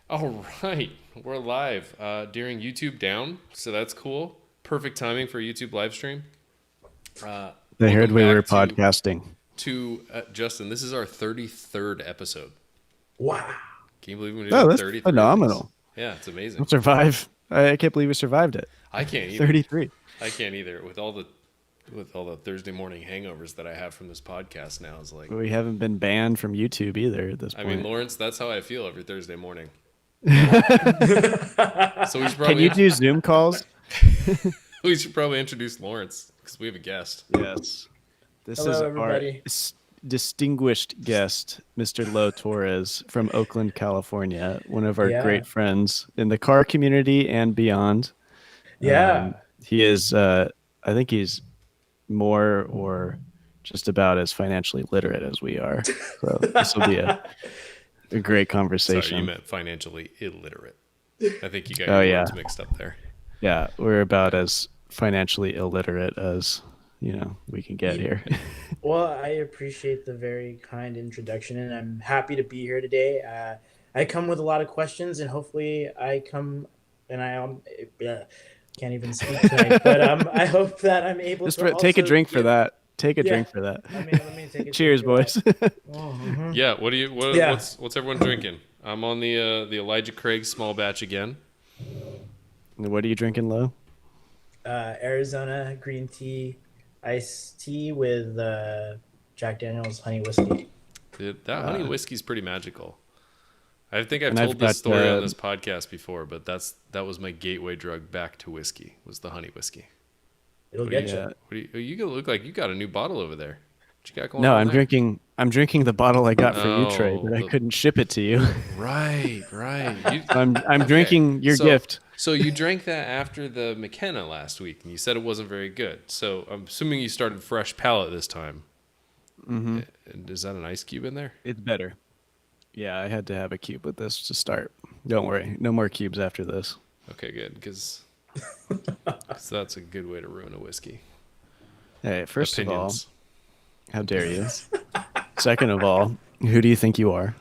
All right, we're live during YouTube down, so that's cool. Perfect timing for a YouTube live stream. I heard we were podcasting. Justin, this is our 33rd episode. Wow. Can you believe we did 33? Phenomenal. Yeah, it's amazing. Survive. I can't believe we survived it. I can't either. 33. I can't either. With all the Thursday morning hangovers that I have from this podcast now, it's like we haven't been banned from YouTube either at this point. I mean, Lawrence, that's how I feel every Thursday morning. So we should probably, can you do Zoom calls? We should probably introduce Lawrence because we have a guest. Yes. This Hello, is everybody. Our distinguished guest, Mr. Lo Torres from Oakland, California, one of our great friends in the car community and beyond. Yeah. He is, I think he's more or just about as financially literate as we are. So this will be a great conversation. Sorry, you meant financially illiterate. I think you got your words mixed up there. Yeah, we're about as financially illiterate as we can get here. Well, I appreciate the very kind introduction, and I'm happy to be here today. I come with a lot of questions, and hopefully I come and I can't even speak tonight, but I hope that I'm able to take a drink for that. Take a drink for that. Let me take a Cheers, boys. Mm-hmm. Yeah. What's everyone drinking? I'm on the Elijah Craig small batch again. What are you drinking, Lo? Arizona green tea, iced tea with Jack Daniel's honey whiskey. Dude, that honey whiskey's pretty magical. I think I've told this story on this podcast before, but that was my gateway drug back to whiskey. Was the honey whiskey. It'll get you. You look like you got a new bottle over there. What you got going on? No, I'm drinking the bottle I got for you, Trey, but I couldn't ship it to you. Right. I'm drinking your gift. So you drank that after the McKenna last week, and you said it wasn't very good. So I'm assuming you started fresh palate this time. Mm-hmm. Is that an ice cube in there? It's better. Yeah, I had to have a cube with this to start. Don't worry, no more cubes after this. Okay, good, because that's a good way to ruin a whiskey. Hey, first of all, how dare you? Second of all, who do you think you are?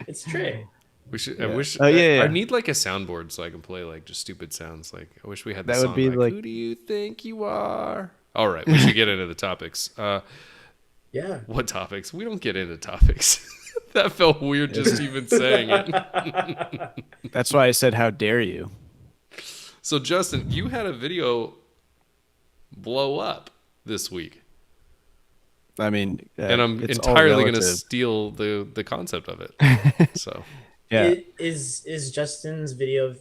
It's Trey. We should. Yeah. I need like a soundboard so I can play like just stupid sounds. Like I wish we had the song. Would be like, who do you think you are? All right, we should get into the topics. Yeah. What topics? We don't get into topics. That felt weird just even saying it. That's why I said, how dare you? So, Justin, you had a video blow up this week. I mean, and I'm entirely going to steal the concept of it. So, yeah. Is Justin's video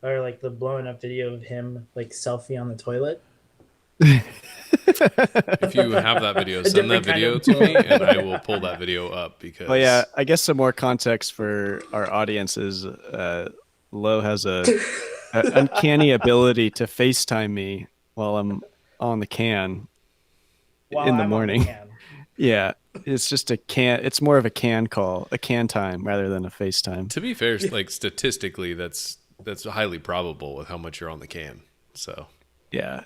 or like the blowing up video of him like selfie on the toilet? If you have that video, send that video to me and I will pull that video up because I guess some more context for our audience is Lo has an uncanny ability to FaceTime me while I'm on the can in the morning. Yeah, it's just it's more of a can call, a can time rather than a FaceTime. To be fair, like statistically that's highly probable with how much you're on the can. So you're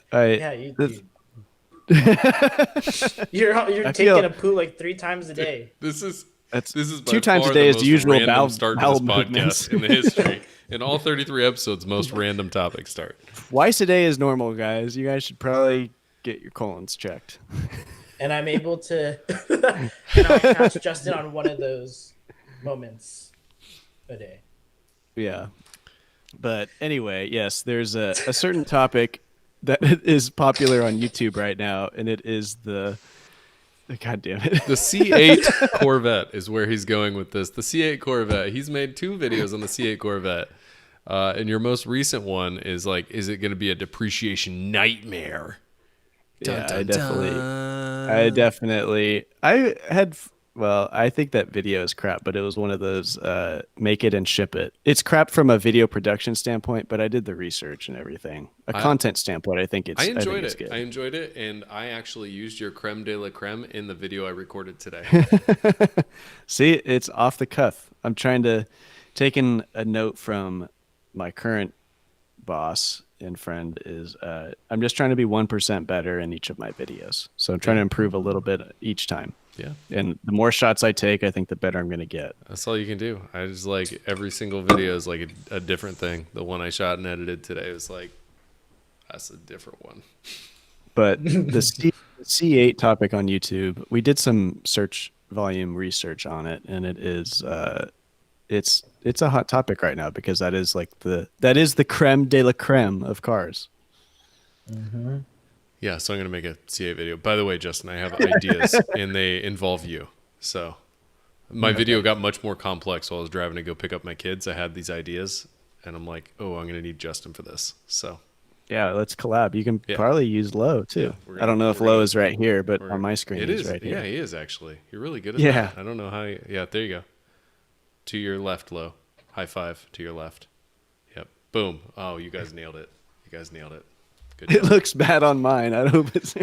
taking a poo like 3 times a day. This is 2 times a day is the usual bowel start to this podcast in the history. In all 33 episodes, most random topic start. Twice a day is normal, guys. You guys should probably get your colons checked. And I'm able to catch Justin on one of those moments a day. Yeah. But anyway, yes, there's a certain topic that is popular on YouTube right now, and it is God damn it. The C8 Corvette is where he's going with this. The C8 Corvette. He's made 2 videos on the C8 Corvette. And your most recent one is like, is it going to be a depreciation nightmare? Yeah, I think that video is crap, but it was one of those make it and ship it. It's crap from a video production standpoint, but I did the research and everything. Content standpoint, I think it's good. I enjoyed it, and I actually used your creme de la creme in the video I recorded today. See, it's off the cuff. I'm trying to take a note from my current boss and friend is I'm just trying to be 1% better in each of my videos. So I'm trying to improve a little bit each time. Yeah. And the more shots I take, I think the better I'm going to get. That's all you can do. I just like every single video is like a different thing. The one I shot and edited today was like, that's a different one. But the C8 topic on YouTube, we did some search volume research on it, and it is it's a hot topic right now because that is the creme de la creme of cars. Mm-hmm. Yeah, so I'm going to make a C8 video. By the way, Justin, I have ideas, and they involve you. So my video got much more complex while I was driving to go pick up my kids. I had these ideas, and I'm like, oh, I'm going to need Justin for this. So Yeah, let's collab. You can probably use Low too. Yeah, I don't know if Low is right here, but on my screen it is right here. Yeah, he is actually. You're really good at that. I don't know how. Yeah, there you go. To your left, Low. High five to your left. Yep. Boom. Oh, you guys nailed it. You guys nailed it. Good It job. looks bad on mine. I hope it's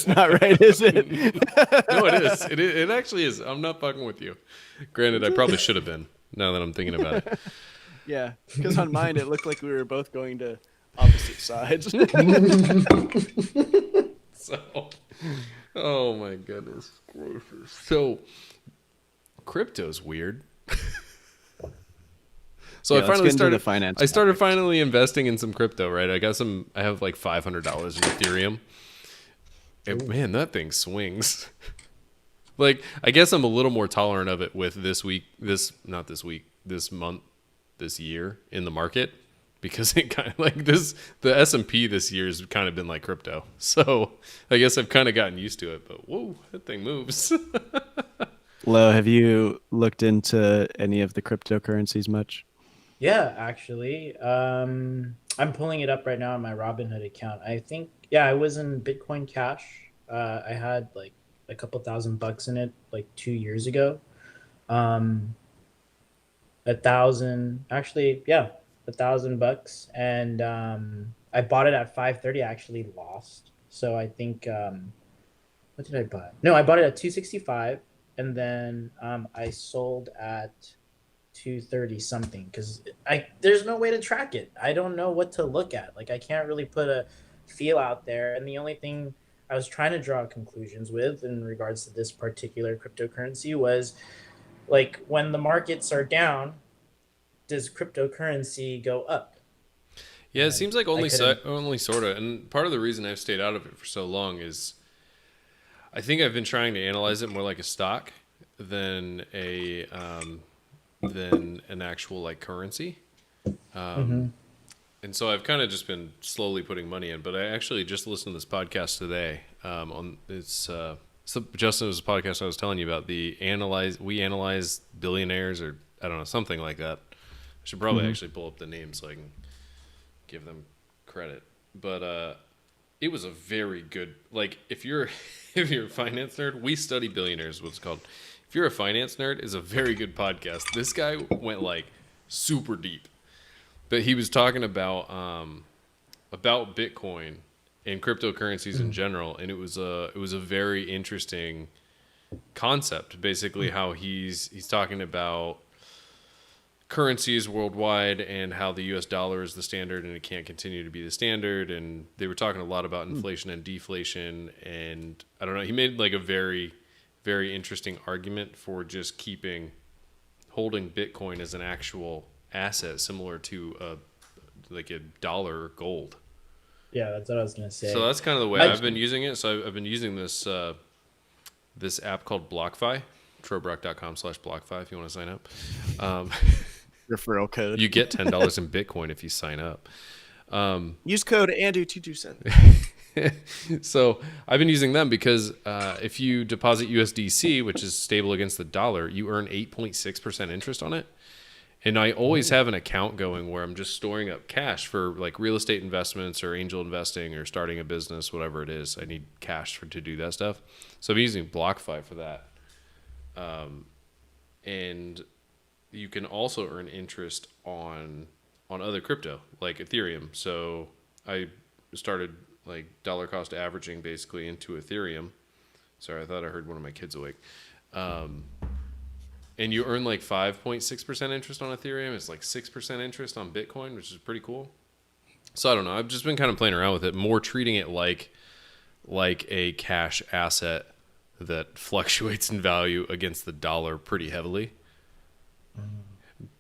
not right, is it? No, it is. It actually is. I'm not fucking with you. Granted, I probably should have been. Now that I'm thinking about it. Yeah, because on mine it looked like we were both going to opposite sides. So, oh my goodness. So, crypto's weird. So Yeah, I let's finally get into started. the finance I started finally investing in some crypto. Right, I got some. I have like $500 in Ethereum. And man, that thing swings. Like, I guess I'm a little more tolerant of it with this month, this year in the market, because it kind of like this. The S&P this year has kind of been like crypto. So I guess I've kind of gotten used to it. But whoa, that thing moves. Lo, have you looked into any of the cryptocurrencies much? Yeah, actually, I'm pulling it up right now on my Robinhood account. I think, yeah, I was in Bitcoin Cash. I had like a couple $1,000 in it like 2 years ago. 1,000, actually, yeah, $1,000, and I bought it at 530. I actually lost, so I think what did I buy? No, I bought it at 265, and then I sold at 230 something because there's no way to track it. I don't know what to look at. Like, I can't really put a feel out there, and the only thing I was trying to draw conclusions with in regards to this particular cryptocurrency was like, when the markets are down, does cryptocurrency go up? Yeah, it seems like only couldn't- sort of. And part of the reason I've stayed out of it for so long is I think I've been trying to analyze it more like a stock than than an actual like currency. And so I've kind of just been slowly putting money in. But I actually just listened to this podcast today. So Justin, it was a podcast I was telling you about. We analyze billionaires, or I don't know, something like that. I should probably actually pull up the name so I can give them credit. But it was a very good, like, if you're a finance nerd, We Study Billionaires, what's it called. If you're a finance nerd, is a very good podcast. This guy went like super deep, but he was talking about Bitcoin and cryptocurrencies in general, and it was a very interesting concept. Basically, how he's talking about currencies worldwide and how the U.S. dollar is the standard and it can't continue to be the standard. And they were talking a lot about inflation and deflation. And I don't know, he made like a very, very interesting argument for just holding Bitcoin as an actual asset, similar to like a dollar or gold. Yeah, that's what I was gonna say. So that's kind of the way I've been using it. So I've been using this app called BlockFi, trobrock.com/BlockFi if you want to sign up. Referral code. You get $10 in Bitcoin if you sign up. Use code Andu227. So I've been using them because if you deposit USDC, which is stable against the dollar, you earn 8.6% interest on it. And I always have an account going where I'm just storing up cash for like real estate investments or angel investing or starting a business, whatever it is. I need cash to do that stuff. So I'm using BlockFi for that. And you can also earn interest on other crypto, like Ethereum. So I started like dollar cost averaging basically into Ethereum. Sorry, I thought I heard one of my kids awake. and you earn like 5.6% interest on Ethereum. It's like 6% interest on Bitcoin, which is pretty cool. So I don't know. I've just been kind of playing around with it, more treating it like a cash asset that fluctuates in value against the dollar pretty heavily.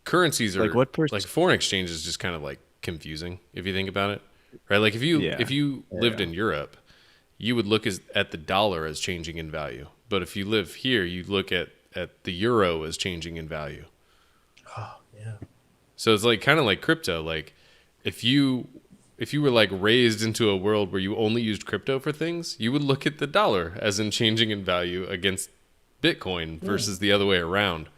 Currencies are like foreign exchange is just kind of like confusing if you think about it, right? Like if you lived in Europe, you would look at the dollar as changing in value, but if you live here, you look at the euro as changing in value. Oh yeah. So it's like kind of like crypto. Like if you were like raised into a world where you only used crypto for things, you would look at the dollar as in changing in value against Bitcoin versus the other way around.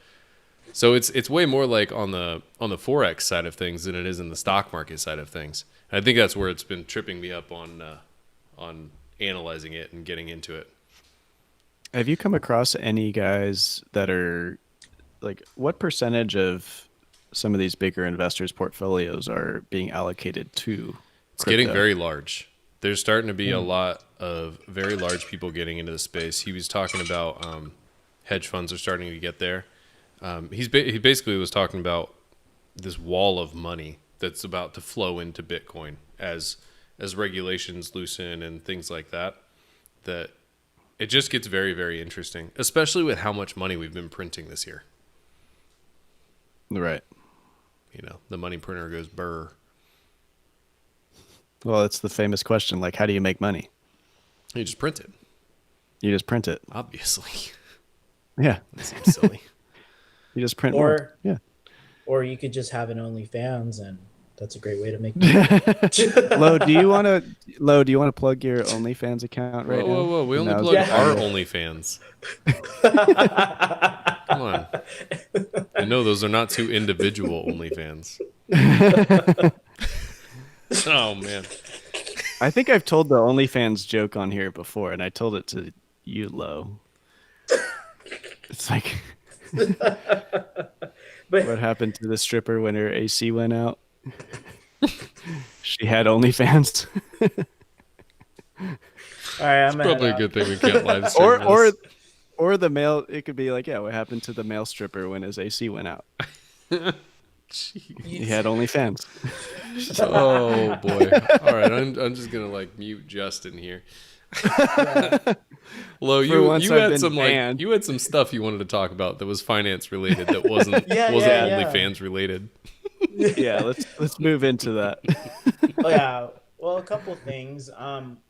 So it's way more like on the Forex side of things than it is in the stock market side of things. And I think that's where it's been tripping me up on analyzing it and getting into it. Have you come across any guys that are like, what percentage of some of these bigger investors' portfolios are being allocated to It's crypto? getting very large. There's starting to be a lot of very large people getting into the space. He was talking about hedge funds are starting to get there. He basically was talking about this wall of money that's about to flow into Bitcoin as regulations loosen and things like that. That it just gets very, very interesting, especially with how much money we've been printing this year. Right. You know, the money printer goes burr. Well, it's the famous question, like, how do you make money? You just print it. You just print it. Obviously. Yeah. That seems silly. You just print more. Yeah. Or you could just have an OnlyFans, and that's a great way to make money. Lo, do you want to plug your OnlyFans account right now? Whoa. We only plug our OnlyFans. Come on. You know those are not two individual OnlyFans. Oh, man. I think I've told the OnlyFans joke on here before, and I told it to you, Lo. It's like... what happened to the stripper when her AC went out? She had OnlyFans. All right, it's probably a good thing we can't live stream this. Or the male. It could be like, yeah, what happened to the male stripper when his AC went out? He had OnlyFans. Oh boy! All right, I'm just gonna like mute Justin here. Lo, you had some banned. You had some stuff you wanted to talk about that was finance related that wasn't OnlyFans related. Yeah, let's move into that. Oh yeah. Well, a couple things.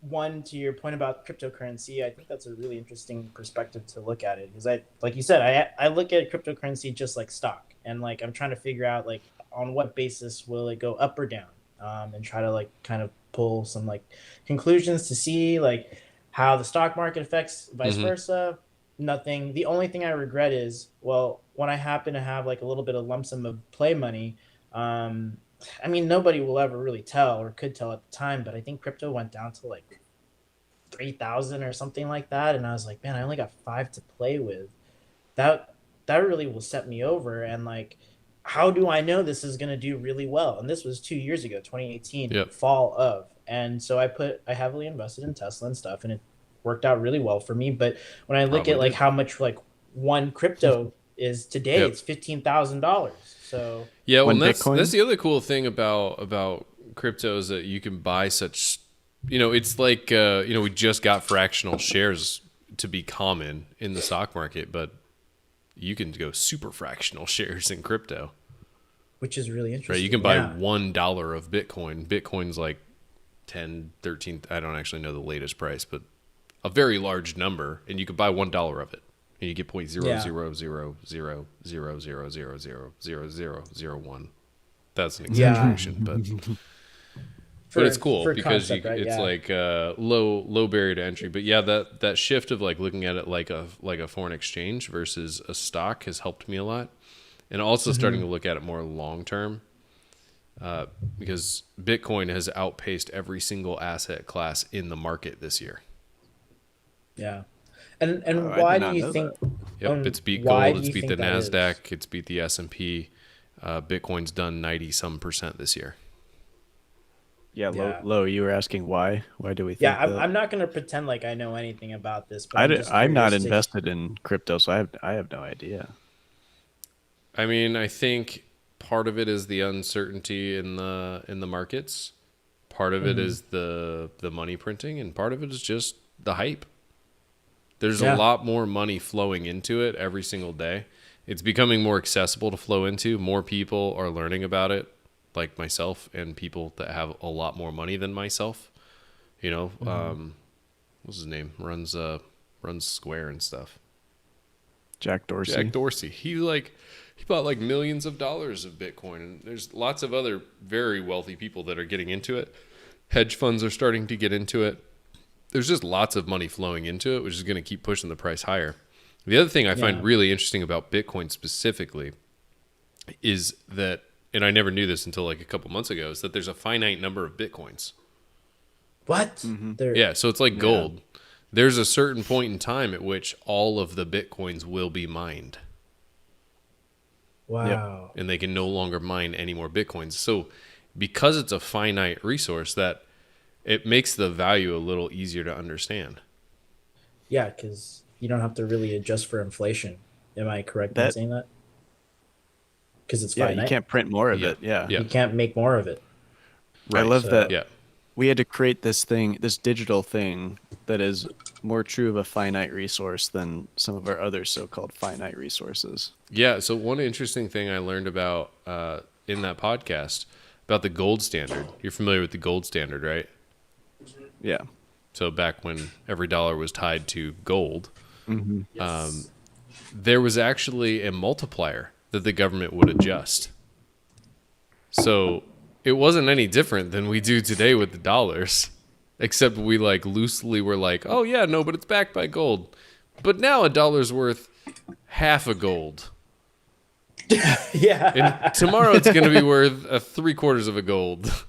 One, to your point about cryptocurrency, I think that's a really interesting perspective to look at it, because like you said, I look at cryptocurrency just like stock, and like I'm trying to figure out like on what basis will it go up or down, and try to like kind of pull some like conclusions to see like how the stock market affects vice versa. Nothing. The only thing I regret is, well, when I happen to have like a little bit of lump sum of play money, I mean, nobody will ever really tell or could tell at the time, but I think crypto went down to like 3,000 or something like that. And I was like, man, I only got 5 to play with. That really will set me over. And like, how do I know this is going to do really well? And this was 2 years ago, 2018, fall of. And so I heavily invested in Tesla and stuff, and it worked out really well for me. But when I look at like how much like one crypto is today, it's $15,000. So yeah, well, that's the other cool thing about crypto is that you can buy such, it's like we just got fractional shares to be common in the stock market, but you can go super fractional shares in crypto, which is really interesting. Right, you can buy $1 of Bitcoin. Bitcoin's like 10, 13. I don't actually know the latest price, but a very large number, and you could buy $1 of it. And you get 0.0000000000001. That's an exaggeration, but it's cool because it's like low barrier to entry. But yeah, that shift of like looking at it like a foreign exchange versus a stock has helped me a lot, and also starting to look at it more long term, because Bitcoin has outpaced every single asset class in the market this year. Yeah. And why do you think? Yep, it's beat gold. It's beat the NASDAQ. It's beat the S&P. Bitcoin's done 90% this year. Yeah, Lo, you were asking why? Why do we think that? I'm not going to pretend like I know anything about this. But I'm not invested in crypto, so I have no idea. I mean, I think part of it is the uncertainty in the markets. Part of it is the money printing, and part of it is just the hype. There's a lot more money flowing into it every single day. It's becoming more accessible to flow into. More people are learning about it, like myself and people that have a lot more money than myself. You know, what's his name? Runs Square and stuff. Jack Dorsey. Jack Dorsey. He bought like millions of dollars of Bitcoin, and there's lots of other very wealthy people that are getting into it. Hedge funds are starting to get into it. There's just lots of money flowing into it, which is going to keep pushing the price higher. The other thing I find really interesting about Bitcoin specifically is that, and I never knew this until like a couple months ago, is that there's a finite number of Bitcoins. What? Yeah, so it's like gold. There's a certain point in time at which all of the Bitcoins will be mined. Wow. And they can no longer mine any more Bitcoins. So because it's a finite resource, that it makes the value a little easier to understand. Yeah, because you don't have to really adjust for inflation. Am I correct in saying that? Because it's finite. You can't print more of it. Yeah. You can't make more of it. Right. I love that. Yeah. We had to create this digital thing that is more true of a finite resource than some of our other so-called finite resources. Yeah. So one interesting thing I learned about in that podcast about the gold standard. You're familiar with the gold standard, right? Yeah. So back when every dollar was tied to gold, Yes. there was actually a multiplier that the government would adjust. So it wasn't any different than we do today with the dollars, except we like loosely were like, oh yeah, no, but it's backed by gold. But now a dollar's worth half a gold. Yeah. And tomorrow it's going to be worth 3/4 of a gold.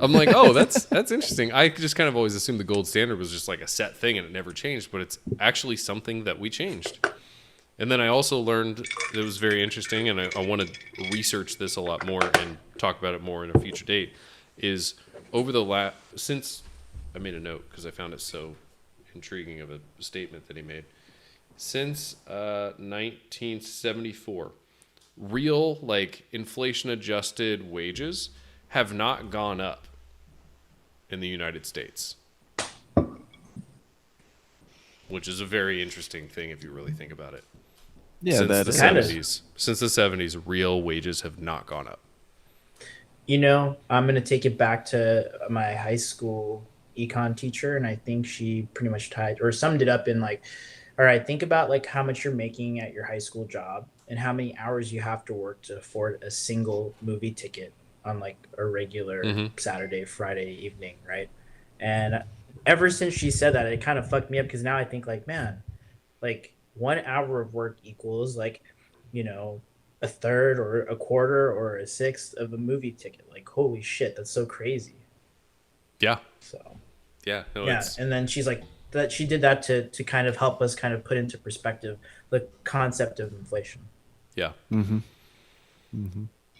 I'm like, oh, that's interesting. I just kind of always assumed the gold standard was just like a set thing and it never changed, but it's actually something that we changed. And then I also learned, it was very interesting, and I want to research this a lot more and talk about it more in a future date, is over the since, I made a note because I found it so intriguing of a statement that he made. Since 1974, real, like, inflation-adjusted wages have not gone up in the United States. Which is a very interesting thing if you really think about it. Yeah, Since the 70s, real wages have not gone up. You know, I'm going to take it back to my high school econ teacher, and I think she pretty much tied or summed it up in like, all right, think about like how much you're making at your high school job and how many hours you have to work to afford a single movie ticket on like a regular Saturday, Friday evening, right? And ever since she said that, it kind of fucked me up because now I think like, man, like 1 hour of work equals like, you know, a third or a quarter or a sixth of a movie ticket. Like, holy shit, that's so crazy. Yeah. So yeah, no, yeah. And then she's like that she did that to kind of help us kind of put into perspective the concept of inflation. Yeah.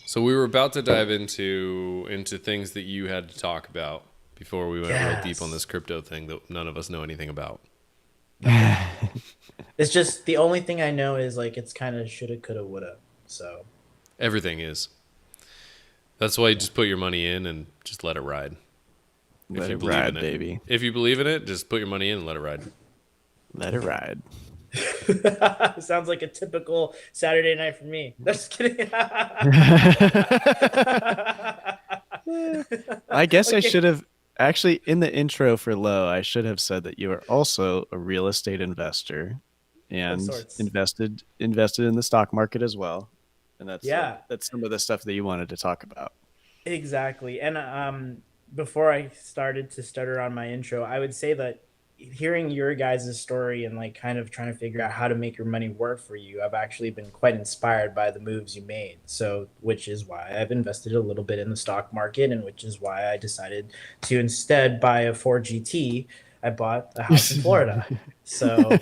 So we were about to dive into things that you had to talk about before we went real deep on this crypto thing that none of us know anything about. It's just the only thing I know is like it's kind of shoulda, coulda, woulda. So everything is. That's why you just put your money in and just let it ride. Let it ride, baby. If you believe in it, just put your money in and let it ride. Let it ride. Sounds like a typical Saturday night for me. Just kidding. I guess I should have actually in the intro for Low, I should have said that you are also a real estate investor and invested in the stock market as well. And that's some of the stuff that you wanted to talk about. Exactly. And before I started to stutter on my intro, I would say that hearing your guys' story and like kind of trying to figure out how to make your money work for you, I've actually been quite inspired by the moves you made. So, which is why I've invested a little bit in the stock market, and which is why I decided to instead buy a Ford GT. I bought a house in Florida. So,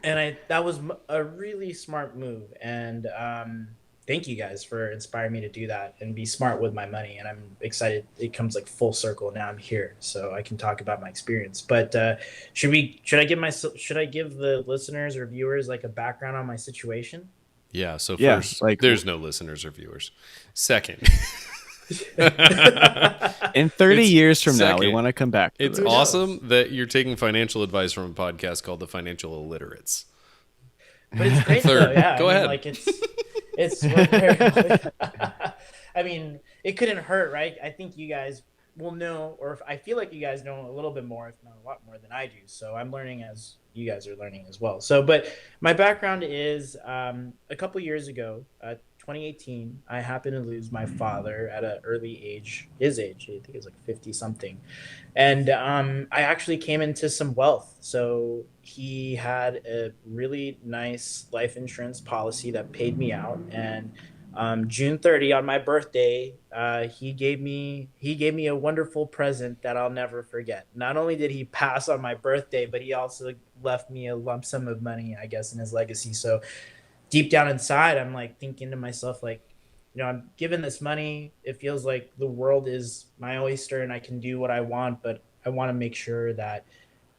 and that was a really smart move. And thank you guys for inspiring me to do that and be smart with my money. And I'm excited. It comes like full circle. Now I'm here, so I can talk about my experience. But should I give the listeners or viewers like a background on my situation? Yeah. So Yeah, first, like there's no listeners or viewers. Second, in 30 it's years from now, we second, want to come back to it's this. Who knows? awesome that you're taking financial advice from a podcast called The Financial Illiterates. But it's great though. Third, Yeah, I go mean, ahead. like it's we're very much. I mean, it couldn't hurt, right? I think you guys will know, or if, I feel like you guys know a little bit more, if not a lot more than I do. So I'm learning as you guys are learning as well. So, but my background is a couple years ago, 2018, I happened to lose my father at an early age, his age, I think it was like 50 something. And I actually came into some wealth. So he had a really nice life insurance policy that paid me out. And June 30 on my birthday, he gave me a wonderful present that I'll never forget. Not only did he pass on my birthday, but he also left me a lump sum of money, I guess, in his legacy. So deep down inside, I'm like thinking to myself, like, I'm given this money. It feels like the world is my oyster and I can do what I want, but I want to make sure that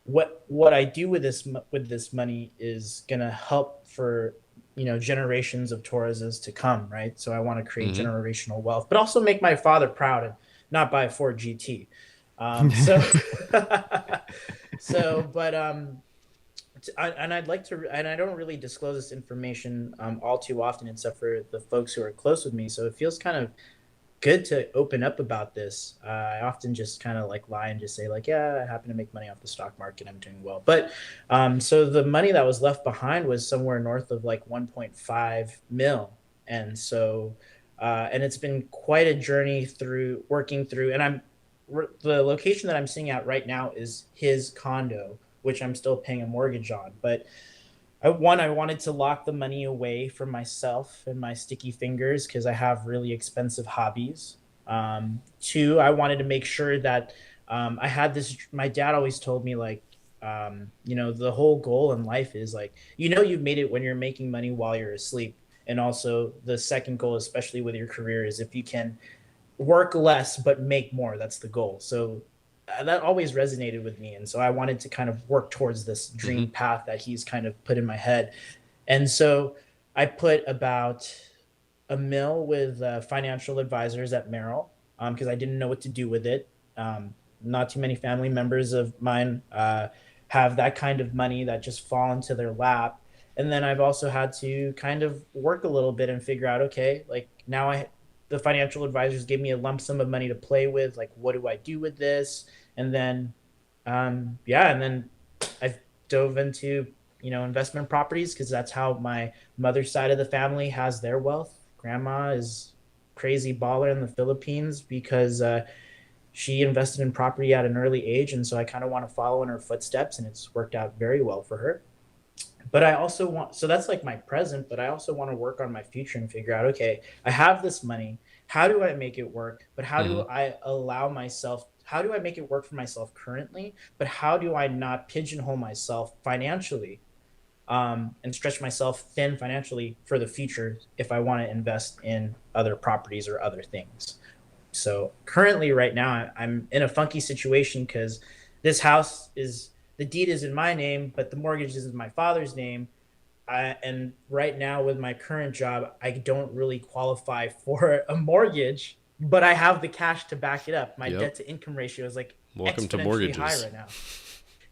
what I do with this money is gonna help for generations of Torreses to come, right? So I want to create Hmm. generational wealth, but also make my father proud and not buy a Ford GT. So but and I'd like to, and I don't really disclose this information all too often, except for the folks who are close with me. So it feels kind of good to open up about this. I often just kind of like lie and just say like, yeah, I happen to make money off the stock market. I'm doing well. But so the money that was left behind was somewhere north of like 1.5 mil. And so, and it's been quite a journey through working through, and the location that I'm seeing at right now is his condo, which I'm still paying a mortgage on. But I wanted to lock the money away from myself and my sticky fingers because I have really expensive hobbies. Two, I wanted to make sure that I had this. My dad always told me like, the whole goal in life is like, you've made it when you're making money while you're asleep. And also the second goal, especially with your career, is if you can work less but make more. That's the goal. So that always resonated with me, and so I wanted to kind of work towards this Hmm. dream path that he's kind of put in my head. And so I put about a mil with financial advisors at Merrill because I didn't know what to do with it. Not too many family members of mine have that kind of money that just fall into their lap. And then I've also had to kind of work a little bit and figure out, okay, like now the financial advisors gave me a lump sum of money to play with. Like, what do I do with this? And then, yeah, and then I've dove into investment properties because that's how my mother's side of the family has their wealth. Grandma is crazy baller in the Philippines because she invested in property at an early age, and so I kind of want to follow in her footsteps, and it's worked out very well for her. But I also want, so that's like my present, but I also want to work on my future and figure out, okay, I have this money. How do I make it work? But how Hmm. do I allow myself, how do I make it work for myself currently? But how do I not pigeonhole myself financially and stretch myself thin financially for the future if I want to invest in other properties or other things? So currently, right now, I'm in a funky situation because this house is, the deed is in my name, but the mortgage is in my father's name. And right now, with my current job, I don't really qualify for a mortgage, but I have the cash to back it up. My Yep. debt to income ratio is like Welcome to exponentially high mortgages. right now.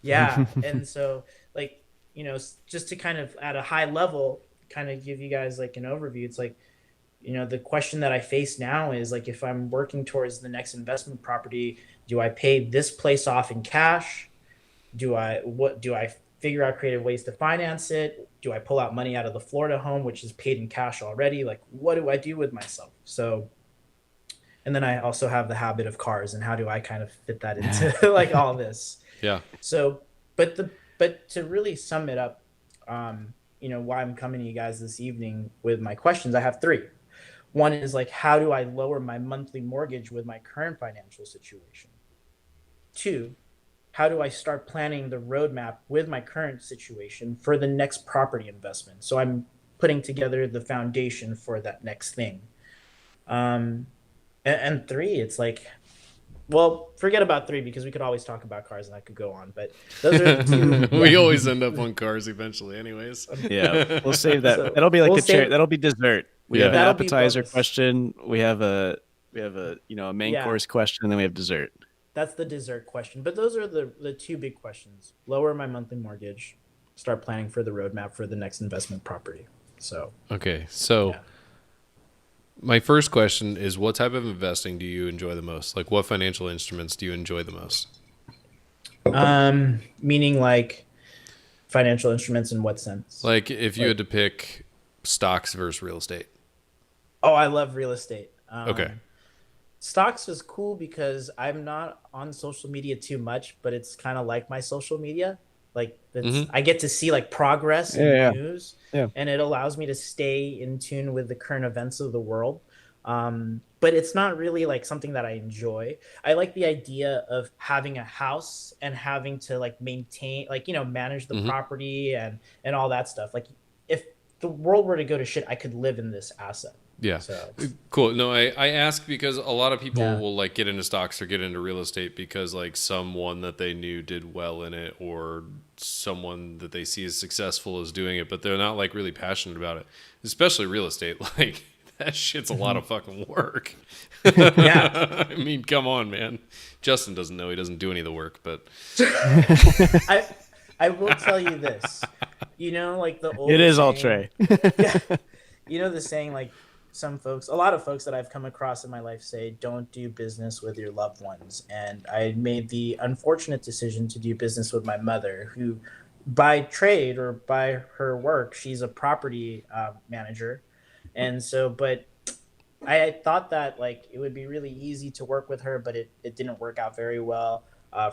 Yeah. And so, like, just to kind of at a high level, kind of give you guys like an overview, it's like, the question that I face now is like, if I'm working towards the next investment property, do I pay this place off in cash? Do I figure out creative ways to finance it? Do I pull out money out of the Florida home, which is paid in cash already? Like, what do I do with myself? So, and then I also have the habit of cars, and how do I kind of fit that into like all this? Yeah. So, but to really sum it up, why I'm coming to you guys this evening with my questions, I have three. One is like, how do I lower my monthly mortgage with my current financial situation? Two, how do I start planning the roadmap with my current situation for the next property investment? So I'm putting together the foundation for that next thing. And three, it's like, Well, forget about 3 because we could always talk about cars and I could go on. But those are the 2. We Yeah. always end up on cars eventually, anyways. Yeah, we'll save that. So That'll be like we'll the chair. save That'll be dessert. We Yeah. have an that'll be appetizer bonus. question. We have a a main Yeah, course question, and then we have dessert. that's the dessert question. But those are the 2 big questions. Lower my monthly mortgage, start planning for the roadmap for the next investment property. So Okay, so yeah. my first question is, what type of investing do you enjoy the most? Like, what financial instruments do you enjoy the most? Meaning like financial instruments in what sense? Like, if you Like, had to pick stocks versus real estate. oh, I love real estate. Okay. Stocks is cool because I'm not on social media too much, but it's kind of like my social media. Like it's Mm-hmm. I get to see like progress Yeah, in yeah, news, yeah. and it allows me to stay in tune with the current events of the world. But it's not really like something that I enjoy. I like the idea of having a house and having to like maintain, like manage the Mm-hmm. property and all that stuff. Like if the world were to go to shit, I could live in this asset. Yeah. So Cool. No, I ask because a lot of people yeah. will like get into stocks or get into real estate because like someone that they knew did well in it, or someone that they see as successful is doing it, but they're not like really passionate about it. Especially real estate. Like, that shit's a lot of fucking work. Yeah. I mean, come on, man. Justin doesn't know, he doesn't do any of the work, but I I will tell you this. Like the old It is all saying, Trey. yeah. The saying like a lot of folks that I've come across in my life say, don't do business with your loved ones. And I made the unfortunate decision to do business with my mother, who by trade or by her work, she's a property manager. And so, but I thought that like it would be really easy to work with her, but it didn't work out very well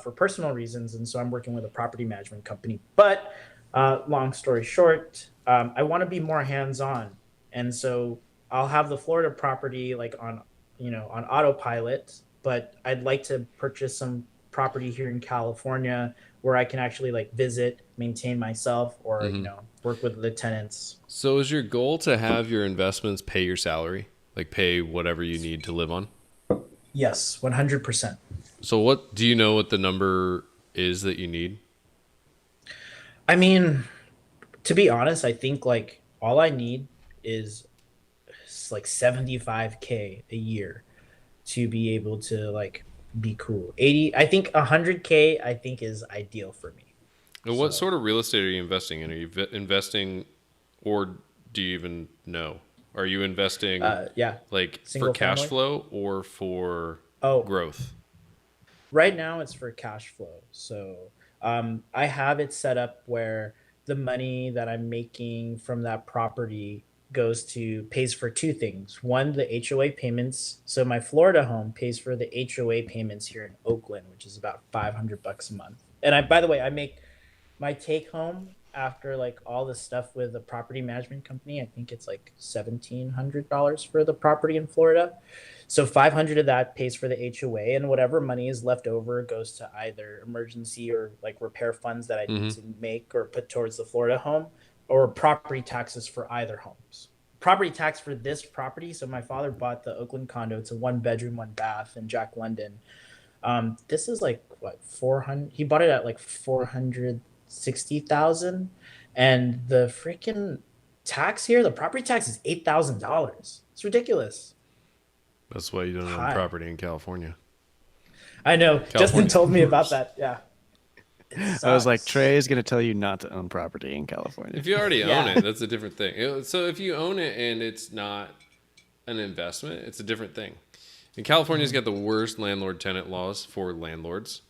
for personal reasons. And so I'm working with a property management company. But long story short, I want to be more hands on. And so I'll have the Florida property like on autopilot, but I'd like to purchase some property here in California where I can actually like visit, maintain myself, or mm-hmm. work with the tenants. So is your goal to have your investments pay your salary? Like, pay whatever you need to live on? Yes, 100%. So what do you know what the number is that you need? I mean, to be honest, I think like all I need is like 75K a year to be able to like be cool. 80, I think 100K I think is ideal for me. And what So, sort of real estate are you investing in? Are you investing, or do you even know? Are you investing yeah, like for single cash family. flow or for Oh, growth? right now it's for cash flow. So I have it set up where the money that I'm making from that property pays for 2 things. One, the HOA payments. So my Florida home pays for the HOA payments here in Oakland, which is about $500 a month. And by the way, I make my take home after like all the stuff with the property management company. I think it's like $1,700 for the property in Florida. So 500 of that pays for the HOA, and whatever money is left over goes to either emergency or like repair funds that I need Mm-hmm. to make or put towards the Florida home, or property taxes for either homes. Property tax for this property. So my father bought the Oakland condo. It's a 1 bedroom, 1 bath in Jack London. This is like what 400. He bought it at like 460,000, and the freaking tax here, the property tax is $8,000. It's ridiculous. That's why you don't own High. property in California. I know. Justin California's told me the about worst. that. Yeah. I was like, Sucks. Trey is going to tell you not to own property in California. If you already own Yeah. it, that's a different thing. So if you own it and it's not an investment, it's a different thing. And California's got the worst landlord-tenant laws for landlords,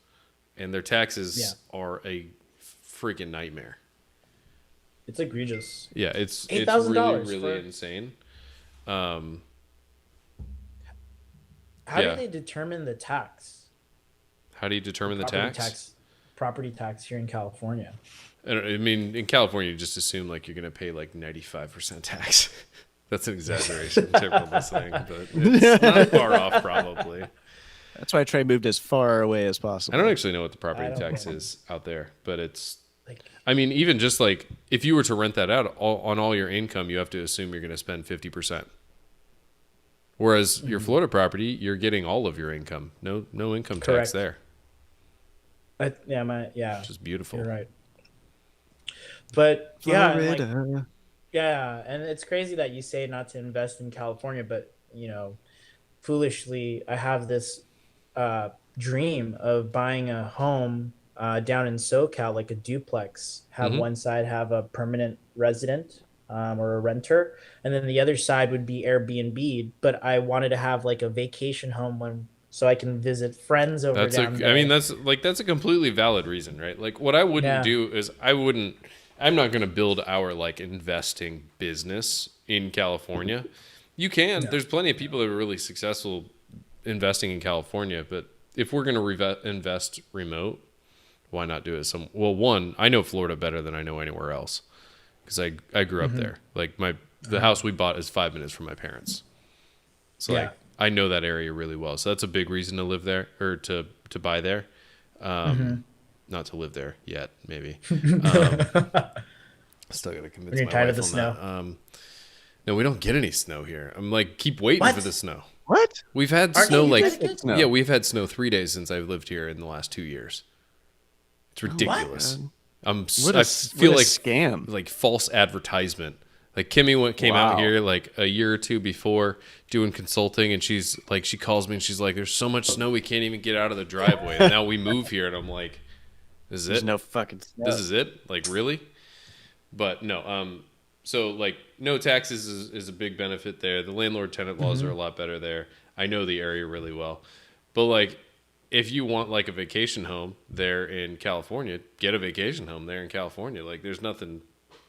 and their taxes are a freaking nightmare. It's egregious. Yeah, it's $8,000 really for- insane. How Yeah. do they determine the tax? How do you determine the tax? Property tax here in California. I mean, in California, you just assume like you're going to pay like 95% tax. That's an exaggeration, typical saying, but it's not far off, probably. That's why Trey moved as far away as possible. I don't actually know what the property I don't tax blame is out there, but it's. Like, I mean, even just like if you were to rent that out on all your income, you have to assume you're going to spend 50%. Whereas your Florida property, you're getting all of your income. No income tax Correct. there. Which is beautiful. You're right. But Florida. and it's crazy that you say not to invest in California, but foolishly, I have this dream of buying a home down in SoCal, like a duplex. Have one side have a permanent resident or a renter, and then the other side would be Airbnb. But I wanted to have like a vacation home so I can visit friends over down there. I mean, that's a completely valid reason, right? Like, what I wouldn't do is I'm not going to build our like investing business in California. You can. No. There's plenty of people that are really successful investing in California, but if we're going to invest remote, why not do it? One, I know Florida better than I know anywhere else because I grew up there. Like the house we bought is 5 minutes from my parents. So like I know that area really well. So that's a big reason to live there or to buy there. Not to live there yet, maybe. Still got to convince my wife on that. No, we don't get any snow here. I'm like, keep waiting for the snow. What? We've had snow we've had snow 3 days since I've lived here in the last 2 years. It's ridiculous. I feel like scam, like false advertisement. Like Kimmy came out here like a year or two before doing consulting, and she calls me and she's like, "There's so much snow we can't even get out of the driveway." And now we move here, and I'm like, "This is There's it? no fucking snow. This is it? Like really?" But no. So like no taxes is a big benefit there. The landlord-tenant laws are a lot better there. I know the area really well, but like if you want like a vacation home there in California, get a vacation home there in California. Like there's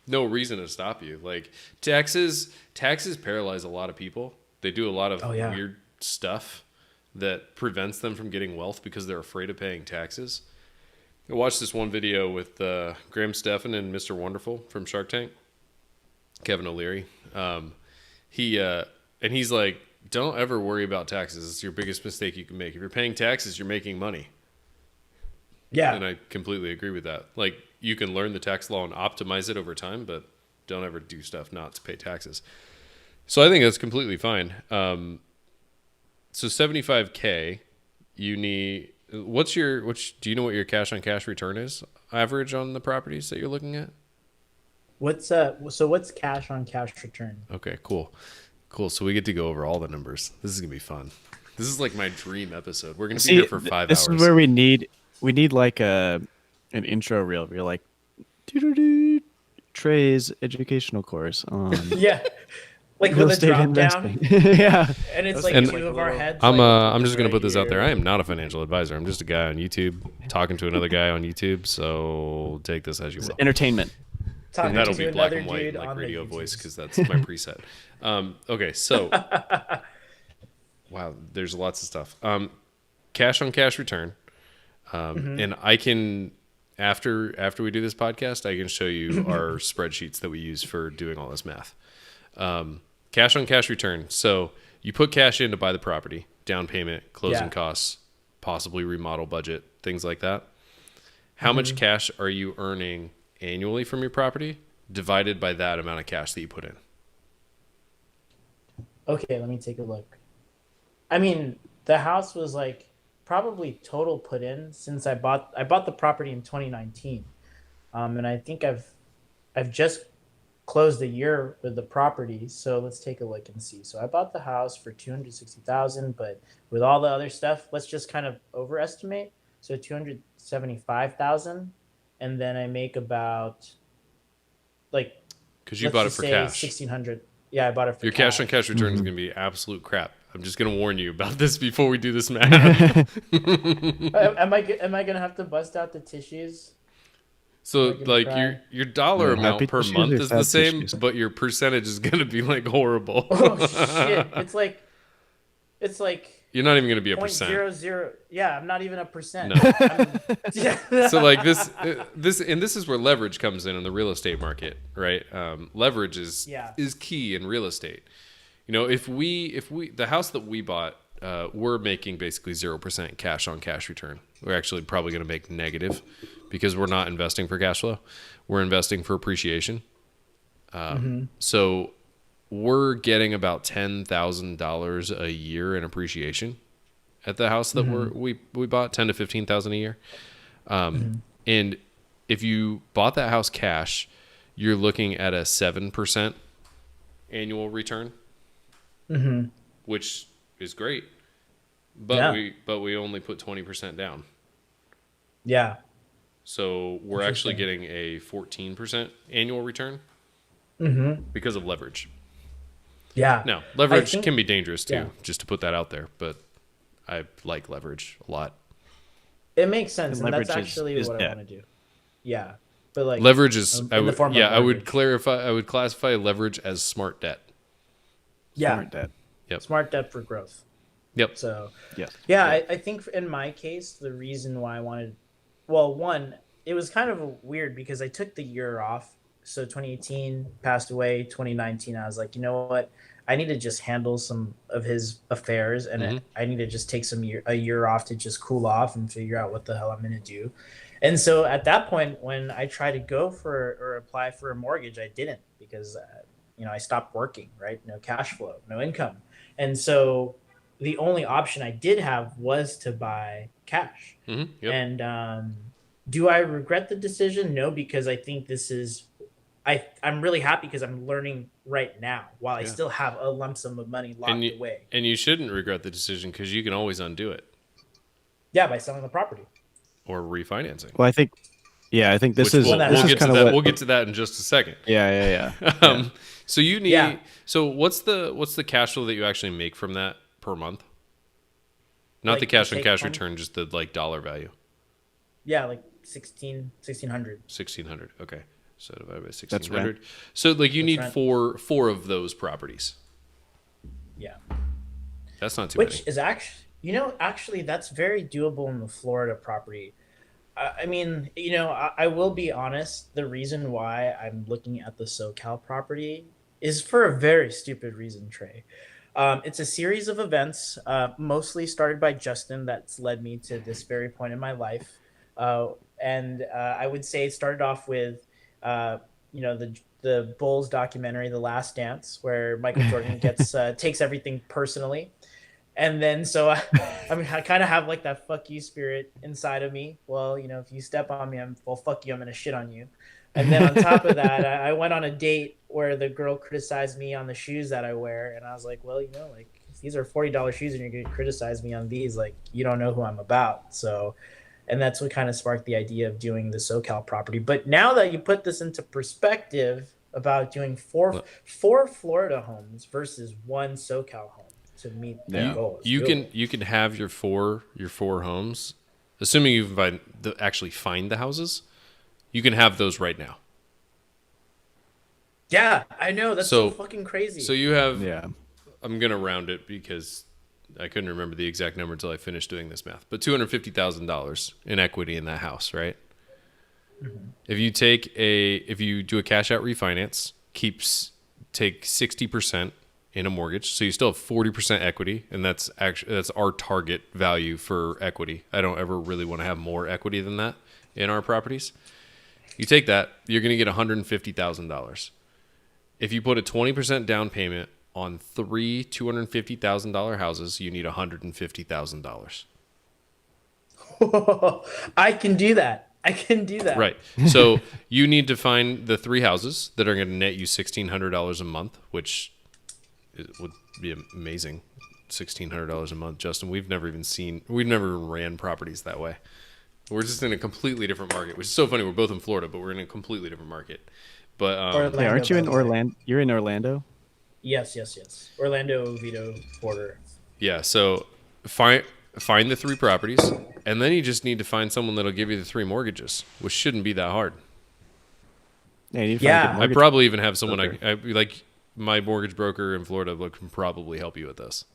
no reason to stop you. Like taxes paralyze a lot of people. They do a lot of weird stuff that prevents them from getting wealth because they're afraid of paying taxes. I watched this one video with Graham Stephan and Mr. Wonderful from Shark Tank, Kevin O'Leary. He's like, don't ever worry about taxes. It's your biggest mistake you can make. If you're paying taxes, you're making money. Yeah. And I completely agree with that. Like, you can learn the tax law and optimize it over time, but don't ever do stuff not to pay taxes. So I think that's completely fine. So $75K, you need, do you know what your cash on cash return is average on the properties that you're looking at? What's cash on cash return? Okay, cool. So we get to go over all the numbers. This is going to be fun. This is like my dream episode. We're going to be here for 5 hours. This is where we need like an intro reel where you're like, Trey's educational course on like with a drop down. Yeah. And it's like two of our heads. I'm just going to put this out there. I am not a financial advisor. I'm just a guy on YouTube talking to another guy on YouTube. So take this as you will. Entertainment. And that'll be black and white, like radio voice, because that's my preset. Okay, so wow, there's lots of stuff. Cash on cash return, and I can after we do this podcast, I can show you our spreadsheets that we use for doing all this math. Cash on cash return. So you put cash in to buy the property, down payment, closing costs, possibly remodel budget, things like that. How much cash are you earning annually from your property divided by that amount of cash that you put in? Okay, let me take a look. I mean, the house was like probably total put in since I bought the property in 2019. And I think I've just closed a year with the property. So let's take a look and see. So I bought the house for $260,000, but with all the other stuff, let's just kind of overestimate. So $275,000. And then I make about because you bought it for cash. $1,600. Yeah, I bought it for your cash on cash return is going to be absolute crap. I'm just going to warn you about this before we do this math. Am I going to have to bust out the tissues? So like your dollar amount per month is the same, but your percentage is going to be like horrible. Oh shit! It's like you're not even going to be a percent. 0.00. Yeah, I'm not even a percent. No. So like this is where leverage comes in the real estate market, right? Leverage is key in real estate. You know, if the house that we bought, we're making basically 0% cash on cash return. We're actually probably going to make negative because we're not investing for cash flow. We're investing for appreciation. So we're getting about $10,000 a year in appreciation at the house that we bought, 10 to 15,000 a year. And if you bought that house cash, you're looking at a 7% annual return, which is great. But we only put 20% down. Yeah. So we're actually getting a 14% annual return because of leverage. Yeah. Now, leverage can be dangerous too, just to put that out there. But I like leverage a lot. It makes sense, and that's leverage actually is what debt. I want to do. Yeah. But like Leverage is, in the form of I would mortgage. clarify, I would classify leverage as smart debt. Yeah. Smart debt. Yep. Smart debt for growth. Yep. So Yes. yeah, I think in my case, the reason why I wanted, well, one, it was kind of weird because I took the year off. So 2018 passed away, 2019, I was like, you know what? I need to just handle some of his affairs, and I need to just take a year off to just cool off and figure out what the hell I'm going to do. And so at that point, when I tried to go for or apply for a mortgage, I didn't because, I stopped working, right? No cash flow, no income. And so the only option I did have was to buy cash. Yep. And do I regret the decision? No, because I think this is, I'm really happy because I'm learning right now while I still have a lump sum of money locked away. And you shouldn't regret the decision because you can always undo it. Yeah, by selling the property. Or refinancing. Well, I think this is we'll get to kind of that. what We'll get to that in just a second. Yeah. So you need. Yeah. So what's the cash flow that you actually make from that per month? Not Like the cash on take cash home? return, just the dollar value. Yeah, like 1,600. 1,600. Okay, so divided by That's 1,600. So you need rent. four of those properties. Yeah. That's not too Which many. is actually that's very doable in the Florida property. I mean, I will be honest. The reason why I'm looking at the SoCal property is for a very stupid reason, Trey. It's a series of events, mostly started by Justin, that's led me to this very point in my life. And I would say it started off with, the Bulls documentary, The Last Dance, where Michael Jordan takes everything personally. And then I kind of have like that fuck you spirit inside of me. Well, if you step on me, fuck you, I'm going to shit on you. And then on top of that, I went on a date where the girl criticized me on the shoes that I wear. And I was like, well, if these are $40 shoes and you're going to criticize me on these, like, you don't know who I'm about. So, and that's what kind of sparked the idea of doing the SoCal property. But now that you put this into perspective about doing four Florida homes versus one SoCal home to meet the goal. You can have your four homes, assuming you can actually find the houses. You can have those right now. Yeah, I know. That's so fucking crazy. So you have. Yeah. I'm gonna round it because I couldn't remember the exact number until I finished doing this math. But $250,000 in equity in that house, right? Mm-hmm. If you do a cash out refinance, take 60% in a mortgage, so you still have 40% equity, and that's our target value for equity. I don't ever really want to have more equity than that in our properties. You take that, you're going to get $150,000. If you put a 20% down payment on 3 $250,000 houses, you need $150,000. I can do that. Right. So you need to find the 3 houses that are going to net you $1,600 a month, which would be amazing. $1,600 a month, Justin. We've never ran properties that way. We're just in a completely different market, which is so funny. We're both in Florida, but we're in a completely different market. But yeah, aren't you in Orlando? You're in Orlando? Yes. Orlando, Oviedo, border. Yeah, so find the 3 properties, and then you just need to find someone that'll give you the 3 mortgages, which shouldn't be that hard. Yeah, you need to find a good I mortgage probably even have someone broker. I like my mortgage broker in Florida can probably help you with this.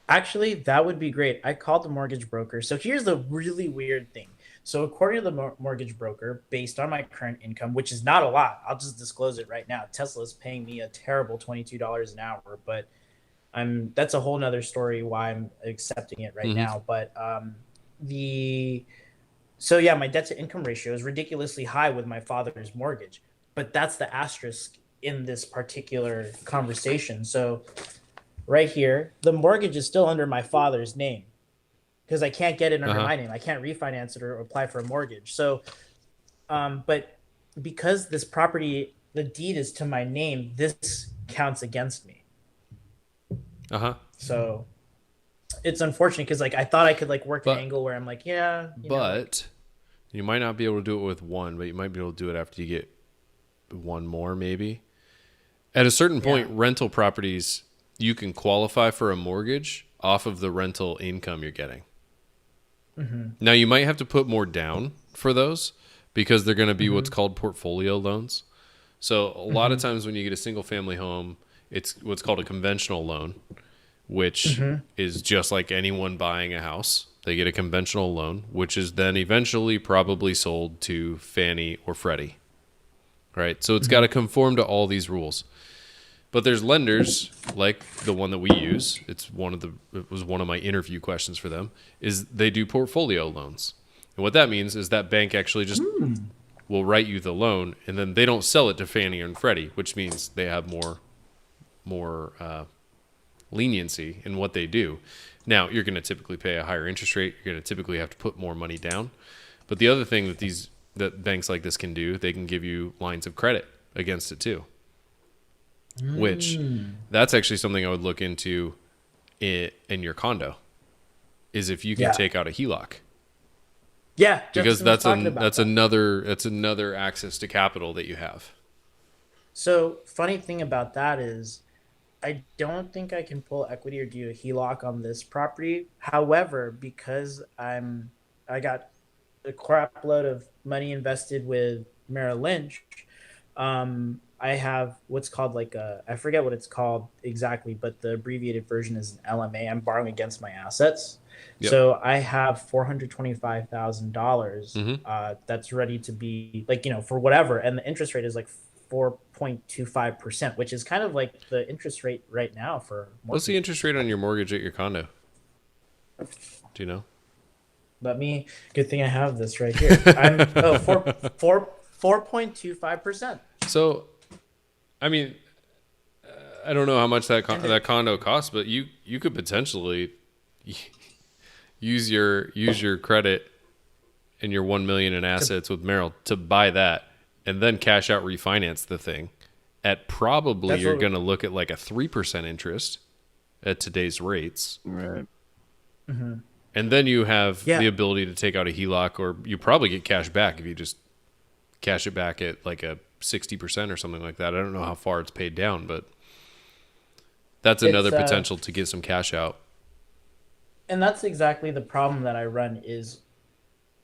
Actually, that would be great. I called the mortgage broker. So here's the really weird thing. So according to the mortgage broker, based on my current income, which is not a lot, I'll just disclose it right now. Tesla's paying me a terrible $22 an hour, but that's a whole nother story why I'm accepting it right now. But my debt to income ratio is ridiculously high with my father's mortgage. But that's the asterisk in this particular conversation. So right here, the mortgage is still under my father's name because I can't get it under Uh-huh. my name. I can't refinance it or apply for a mortgage. So, but because this property, the deed is to my name, this counts against me. Uh-huh. So it's unfortunate because like I thought I could like work an But angle where I'm like, yeah, but you might not be able to do it with one, but you might be able to do it after you get one more, maybe. At a certain point, rental properties, you can qualify for a mortgage off of the rental income you're getting. Now, you might have to put more down for those because they're going to be what's called portfolio loans. So a lot of times when you get a single family home, it's what's called a conventional loan, which is just like anyone buying a house. They get a conventional loan, which is then eventually probably sold to Fannie or Freddie. Right? So it's got to conform to all these rules. But there's lenders like the one that we use. It was one of my interview questions for them is they do portfolio loans. And what that means is that bank actually just will write you the loan and then they don't sell it to Fannie and Freddie, which means they have more leniency in what they do. Now, you're going to typically pay a higher interest rate. You're going to typically have to put more money down. But the other thing that banks like this can do, they can give you lines of credit against it too. Which that's actually something I would look into in your condo is if you can take out a HELOC. Yeah, Because Jefferson was that's talking about that. another access to capital that you have. So funny thing about that is I don't think I can pull equity or do a HELOC on this property. However, because I got a crap load of money invested with Merrill Lynch, I have what's called like I forget what it's called exactly, but the abbreviated version is an LMA. I'm borrowing against my assets. Yep. So I have $425,000 Mhm. that's ready to be like, for whatever. And the interest rate is like 4.25%, which is kind of like the interest rate right now for What's the mortgage. interest rate on your mortgage at your condo? Do you know? Good thing I have this right here. I'm 4.25%. So, I mean, I don't know how much that And that condo costs, but you could potentially use your credit and your 1 million in assets with Merrill to buy that and then cash out refinance the thing at probably That's you're what- going to look at like a 3% interest at today's rates. Right. And then you have Yeah. the ability to take out a HELOC or you probably get cash back if you just cash it back at like a 60% or something like that. I don't know how far it's paid down, but that's another It's, potential to get some cash out. and that's exactly the problem that I run is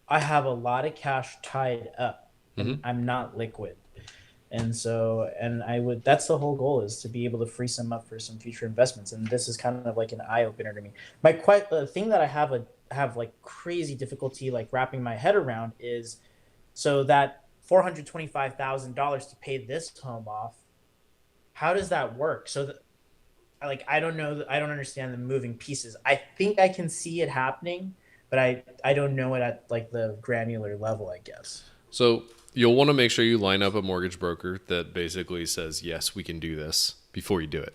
I have a lot of cash tied up and I'm not liquid. And so, that's the whole goal is to be able to free some up for some future investments. And this is kind of like an eye opener to me. The thing that I have like crazy difficulty like wrapping my head around is so that $425,000 to pay this home off. How does that work? So that, like, I don't know. I don't understand the moving pieces. I think I can see it happening, but I don't know it at like the granular level, I guess. So you'll want to make sure you line up a mortgage broker that basically says, yes, we can do this before you do it,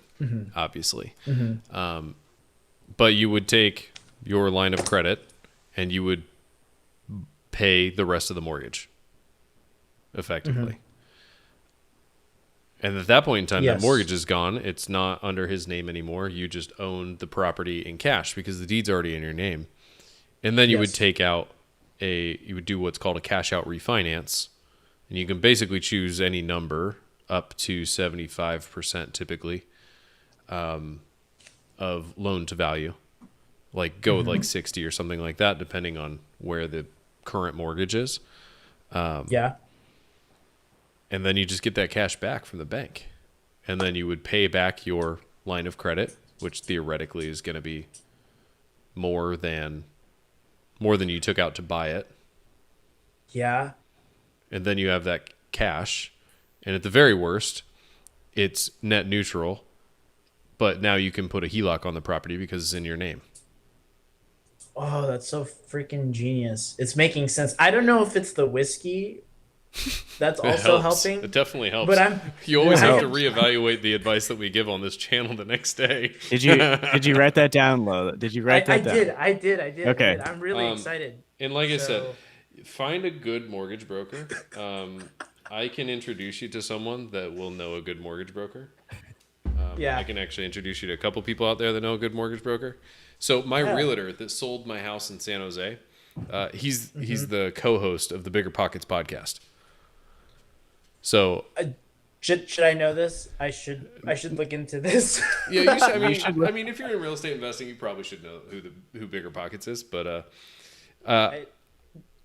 obviously. But you would take your line of credit and you would pay the rest of the mortgage effectively. And at that point in time, Yes. the mortgage is gone. It's not under his name anymore. You just own the property in cash because the deed's already in your name. And then you would Yes. take out you would do what's called a cash out refinance. And you can basically choose any number up to 75% typically of loan to value. Like go with like 60 or something like that, depending on where the current mortgage is. Yeah. And then you just get that cash back from the bank. And then you would pay back your line of credit, which theoretically is going to be more than you took out to buy it. Yeah. And then you have that cash. And at the very worst, it's net neutral. But now you can put a HELOC on the property because it's in your name. Oh, that's so freaking genius. It's making sense. I don't know if it's the whiskey That's It also helps. helping. It definitely helps. But You always Yeah. have to reevaluate the advice that we give on this channel the next day. Did you write that down, Lo? Did you write I that down? did. I did. Okay. I'm really Um, excited. And like I said, So- find a good mortgage broker. I can introduce you to someone that will know a good mortgage broker. Yeah. I can actually introduce you to a couple people out there that know a good mortgage broker. So my realtor that sold my house in San Jose, he's the co-host of the Bigger Pockets podcast. So Should I know this? I should look into this. yeah, you should, I mean, if you're in real estate investing, you probably should know who Bigger Pockets is. But I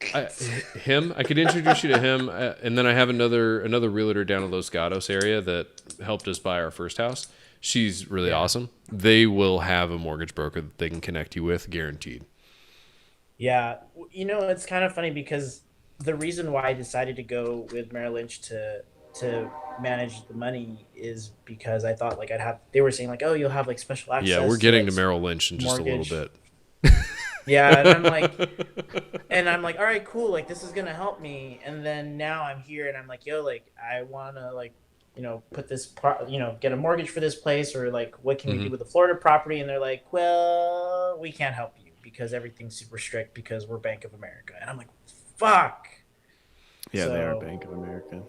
could introduce you to him, and then I have another realtor down in Los Gatos area that helped us buy our first house. She's really awesome. They will have a mortgage broker that they can connect you with, guaranteed. Yeah, it's kind of funny because the reason why I decided to go with Merrill Lynch to manage the money is because I thought like they were saying like, oh, you'll have like special access. Yeah, we're getting to like, Merrill Lynch in just a mortgage. little bit. Yeah, and I'm like, all right, cool, like this is gonna help me. And then now I'm here and I'm like, yo, like I wanna like, put this get a mortgage for this place, or like what can we do with the Florida property? And they're like, well, we can't help you because everything's super strict because we're Bank of America. And I'm like, fuck. Yeah, they are So- Bank of America.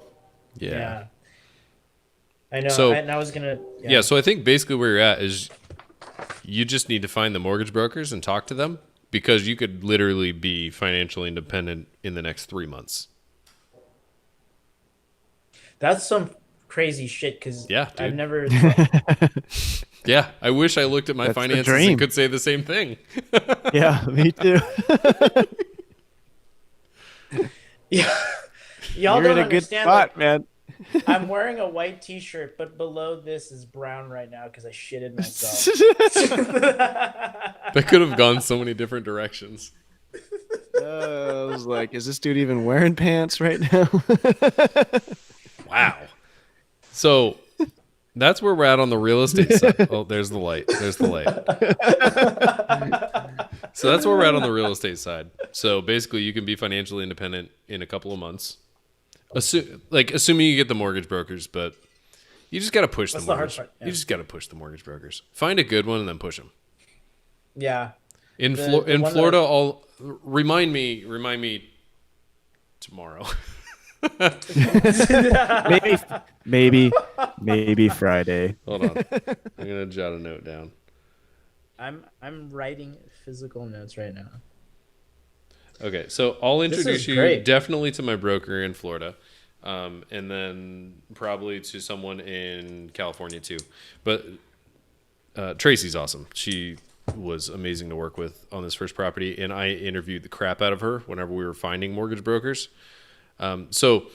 Yeah. I know. So- and I was gonna. Yeah, so I think basically where you're at is you just need to find the mortgage brokers and talk to them, because you could literally be financially independent in the next 3 months. That's some crazy shit because Yeah, dude. I've never. Yeah, I wish I looked at my That's the finances dream. and could say the same thing. Yeah, me too. Yeah. Y'all You're don't in a good understand. spot, Like, man. I'm wearing a white T-shirt, but below this is brown right now because I shitted myself. That could have gone so many different directions. I was like, is this dude even wearing pants right now? Wow. So that's where we're at on the real estate side. Oh, there's the light. There's the light. So that's where we're at on the real estate side. So basically, you can be financially independent in a couple of months. Assuming you get the mortgage brokers, but you just got to push That's the the hard mortgage. part, yeah. You just got to push the mortgage brokers. Find a good one and then push them. Yeah. In The one that Florida, I'll remind me tomorrow. maybe Friday. Hold on, I'm gonna jot a note down. I'm writing physical notes right now. Okay, so I'll introduce is you great. definitely to my broker in Florida, and then probably to someone in California too. But Tracy's awesome. She was amazing to work with on this first property, and I interviewed the crap out of her whenever we were finding mortgage brokers. So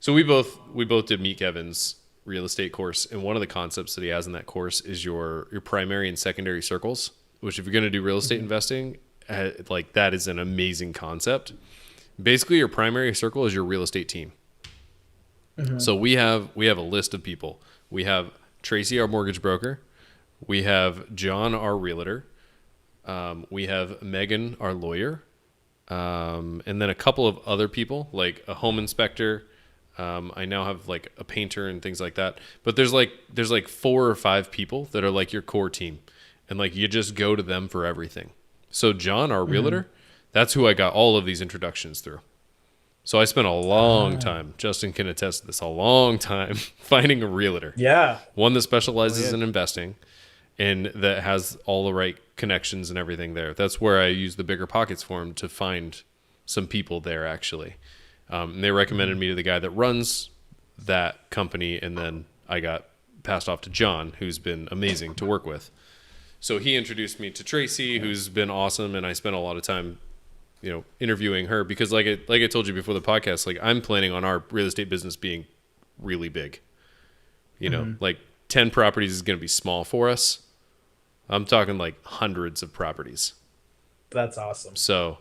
we both did Meet Kevin's real estate course, and one of the concepts that he has in that course is your primary and secondary circles, which if you're going to do real estate investing, like that is an amazing concept. Basically, your primary circle is your real estate team. So we have a list of people. We have Tracy, our mortgage broker. We have John, our realtor. We have Megan, our lawyer. And then a couple of other people, like a home inspector. I now have like a painter and things like that. But there's like 4 or 5 people that are like your core team. And like you just go to them for everything. So John, our realtor, that's who I got all of these introductions through. So I spent a long time, Justin can attest to this, a long time finding a realtor. Yeah. One that specializes in investing and that has all the right connections and everything there. That's where I use the Bigger Pockets forum to find some people there actually. And they recommended me to the guy that runs that company, and then I got passed off to John, who's been amazing to work with. So he introduced me to Tracy, who's been awesome, and I spent a lot of time, interviewing her because like I told you before the podcast, like I'm planning on our real estate business being really big. Like 10 properties is going to be small for us. I'm talking like hundreds of properties. That's awesome. So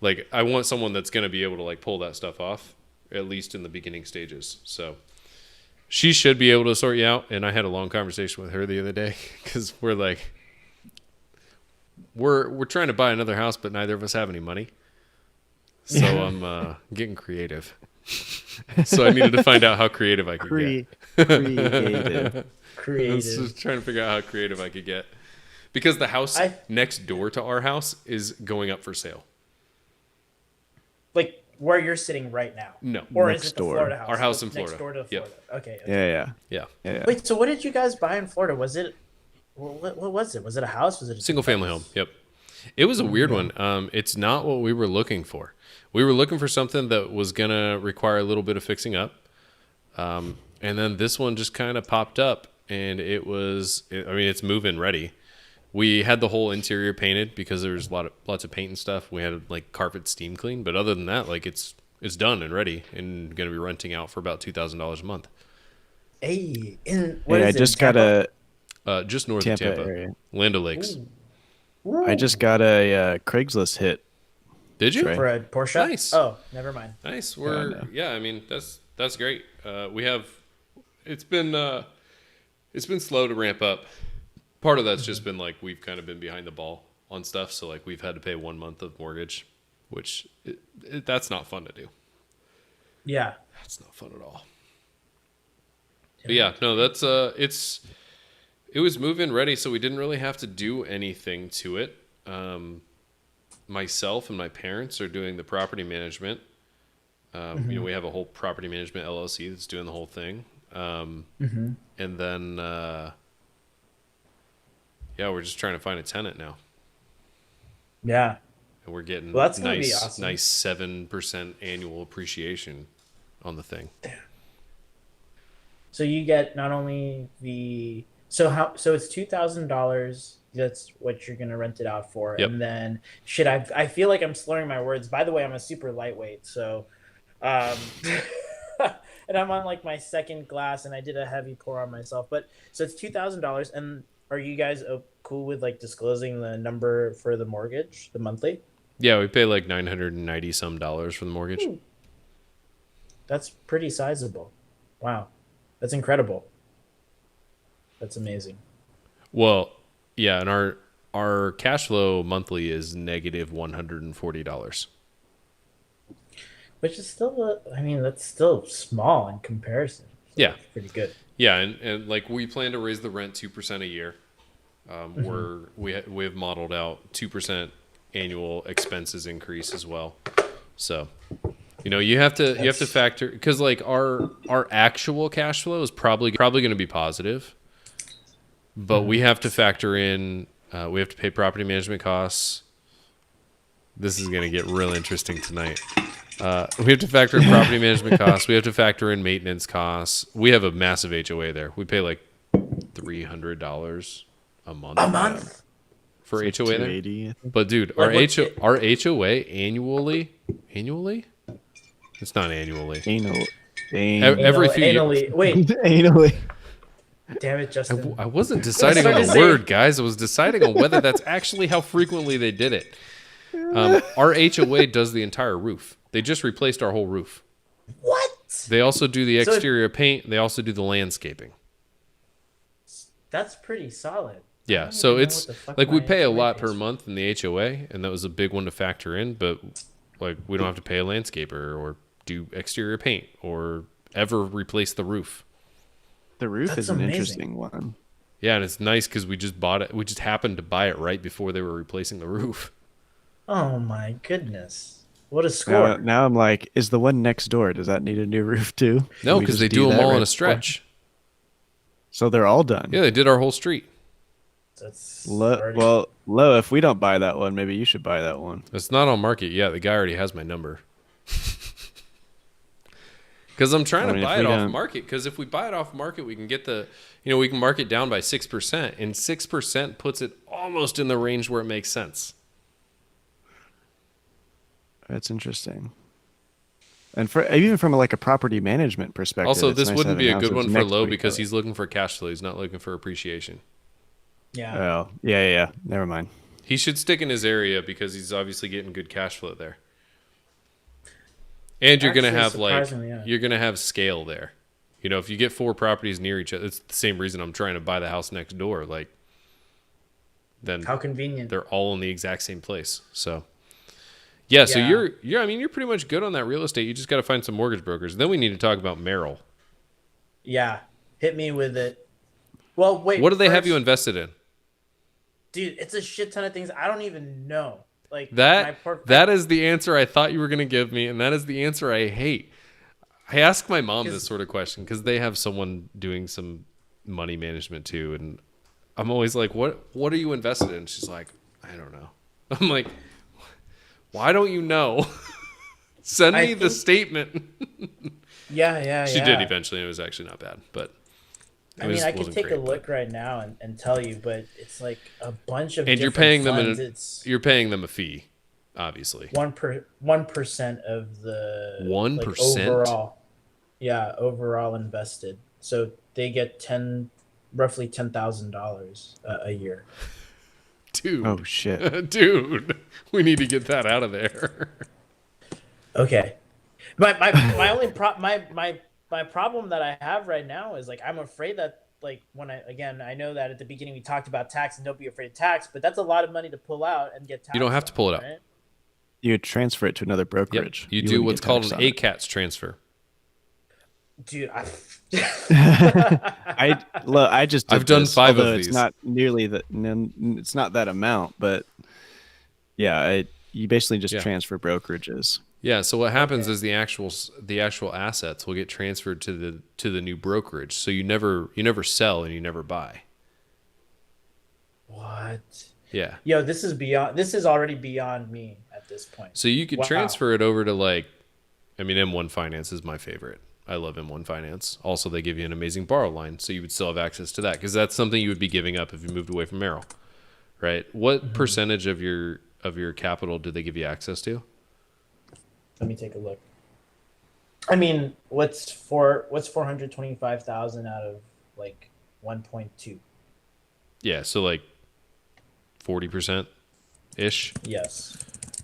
like I want someone that's going to be able to like pull that stuff off, at least in the beginning stages. So she should be able to sort you out. And I had a long conversation with her the other day because we're like, we're trying to buy another house, but neither of us have any money. So I'm getting creative. So I needed to find out how creative I could get. Creative. I was Creative. just trying to figure out how creative I could get. Because the house next door to our house is going up for sale. Like where you're sitting right now. No. Or Next is it the door. Florida house? Our house in Next Florida. door to Yep. Florida. Okay. Yeah. Yeah. Wait, so what did you guys buy in Florida? Was it what was it? Was it a house? Was it a Single family home. Yep. It was a weird one. It's not what we were looking for. We were looking for something that was going to require a little bit of fixing up. And then this one just kind of popped up, and it's move-in ready. We had the whole interior painted because there was lots of paint and stuff. We had like carpet steam clean, but other than that, like it's done and ready and going to be renting out for about $2,000 a month. Hey, I just got a Just north Tampa of Tampa, area. Land O'Lakes. I just got a Craigslist hit. Did you? Trey. for a Porsche. Nice. Oh, never mind. Nice. no. I mean that's great. We have it's been slow to ramp up. Part of that's just been like we've kind of been behind the ball on stuff, so like we've had to pay 1 month of mortgage, which that's not fun to do. Yeah. That's not fun at all. But yeah, no, that's it was move-in ready, so we didn't really have to do anything to it. Myself and my parents are doing the property management. We have a whole property management LLC that's doing the whole thing. And then, we're just trying to find a tenant now. Yeah. And we're getting Well, that's gonna be awesome. nice 7% annual appreciation on the thing. So you get not only so it's $2,000. That's what you're gonna rent it out for, Yep. and then I feel like I'm slurring my words. By the way, I'm a super lightweight, so and I'm on like my second glass, and I did a heavy pour on myself. But so it's $2,000, and are you guys cool with like disclosing the number for the mortgage, the monthly? Yeah, we pay like $990 some for the mortgage. Ooh. That's pretty sizable. Wow, that's incredible. That's amazing. Well, yeah, and our cash flow monthly is negative $140. Which is still, that's still small in comparison. So Yeah. it's pretty good. Yeah, and like we plan to raise the rent 2% a year. We have modeled out 2% annual expenses increase as well. So, you have to factor, because like our actual cash flow is probably going to be positive, but we have to factor in we have to pay property management costs. This is going to get real interesting tonight. We have to factor in property management costs. We have to factor in maintenance costs. We have a massive HOA there. We pay like $300 a month. For It's HOA there. $280. But dude, our HOA annually? It's not annually. Every few years. Wait, Anally. damn it, Justin. I wasn't deciding on the word, guys. I was deciding on whether that's actually how frequently they did it. Our HOA does the entire roof. They just replaced our whole roof. What? They also do the exterior paint. They also do the landscaping. That's pretty solid. Yeah, don't so even know it's what the fuck like we my pay a HOA lot pays per for. month in the HOA, and that was a big one to factor in. But like we don't have to pay a landscaper or do exterior paint or ever replace the roof. The roof That's is an amazing. interesting one. Yeah, and it's nice because we just bought it. We just happened to buy it right before they were replacing the roof. Oh my goodness. What a score. Now I'm like, is the one next door, does that need a new roof too? No, Can we because just they do them that all right in a before? stretch. So they're all done. Yeah, they did our whole street. That's Lo, if we don't buy that one, maybe you should buy that one. It's not on market yet. The guy already has my number. Because I'm trying to buy it off market. Because if we buy it off market, we can get we can mark it down by 6%, and 6% puts it almost in the range where it makes sense. That's interesting. And even from like a property management perspective. Also, it's this nice wouldn't be a having good houses one for next Lowe to each because other. he's looking for cash flow. He's not looking for appreciation. Yeah. Oh, yeah. Never mind. He should stick in his area because he's obviously getting good cash flow there. And you're gonna Actually, have surprisingly, yeah. you're gonna have scale there. If you get 4 properties near each other, it's the same reason I'm trying to buy the house next door. Like, then How convenient. they're all in the exact same place. So, Yeah, so you're pretty much good on that real estate. You just got to find some mortgage brokers. Then we need to talk about Merrill. Yeah, hit me with it. Well, wait. What do they have you invested in? Dude, it's a shit ton of things. I don't even know. Like that is the answer I thought you were going to give me, and that is the answer I hate. I ask my mom this sort of question because they have someone doing some money management too, and I'm always like, "What are you invested in?" She's like, "I don't know." I'm like, "Why don't you know? Send me the statement." Yeah. She did eventually, and it was actually not bad, but. I could take a look right now and tell you, but it's like a bunch of. And you're paying funds. You're paying them a fee, obviously. 1% of the 1% overall. Yeah, overall invested. So they get roughly $10,000 a year. Dude. Oh shit. Dude, we need to get that out of there. Okay. My only my problem that I have right now is like I'm afraid that like I know that at the beginning we talked about tax and don't be afraid of tax, but that's a lot of money to pull out and get taxed. You don't have to pull it out. Right? You transfer it to another brokerage. Yep. You do what's called an ACATS transfer. Dude, I've done 5 of these. It's not nearly it's not that amount, but yeah, you basically just transfer brokerages. Yeah, so what happens is the actual assets will get transferred to the new brokerage. So you never sell and you never buy. What? Yeah. Yo, this is already beyond me at this point. So you could transfer it over to M1 Finance is my favorite. I love M1 Finance. Also, they give you an amazing borrow line, so you would still have access to that because that's something you would be giving up if you moved away from Merrill, right? What percentage of your capital do they give you access to? Let me take a look. I mean, what's 425,000 out of 1.2? Yeah, so 40% ish. Yes.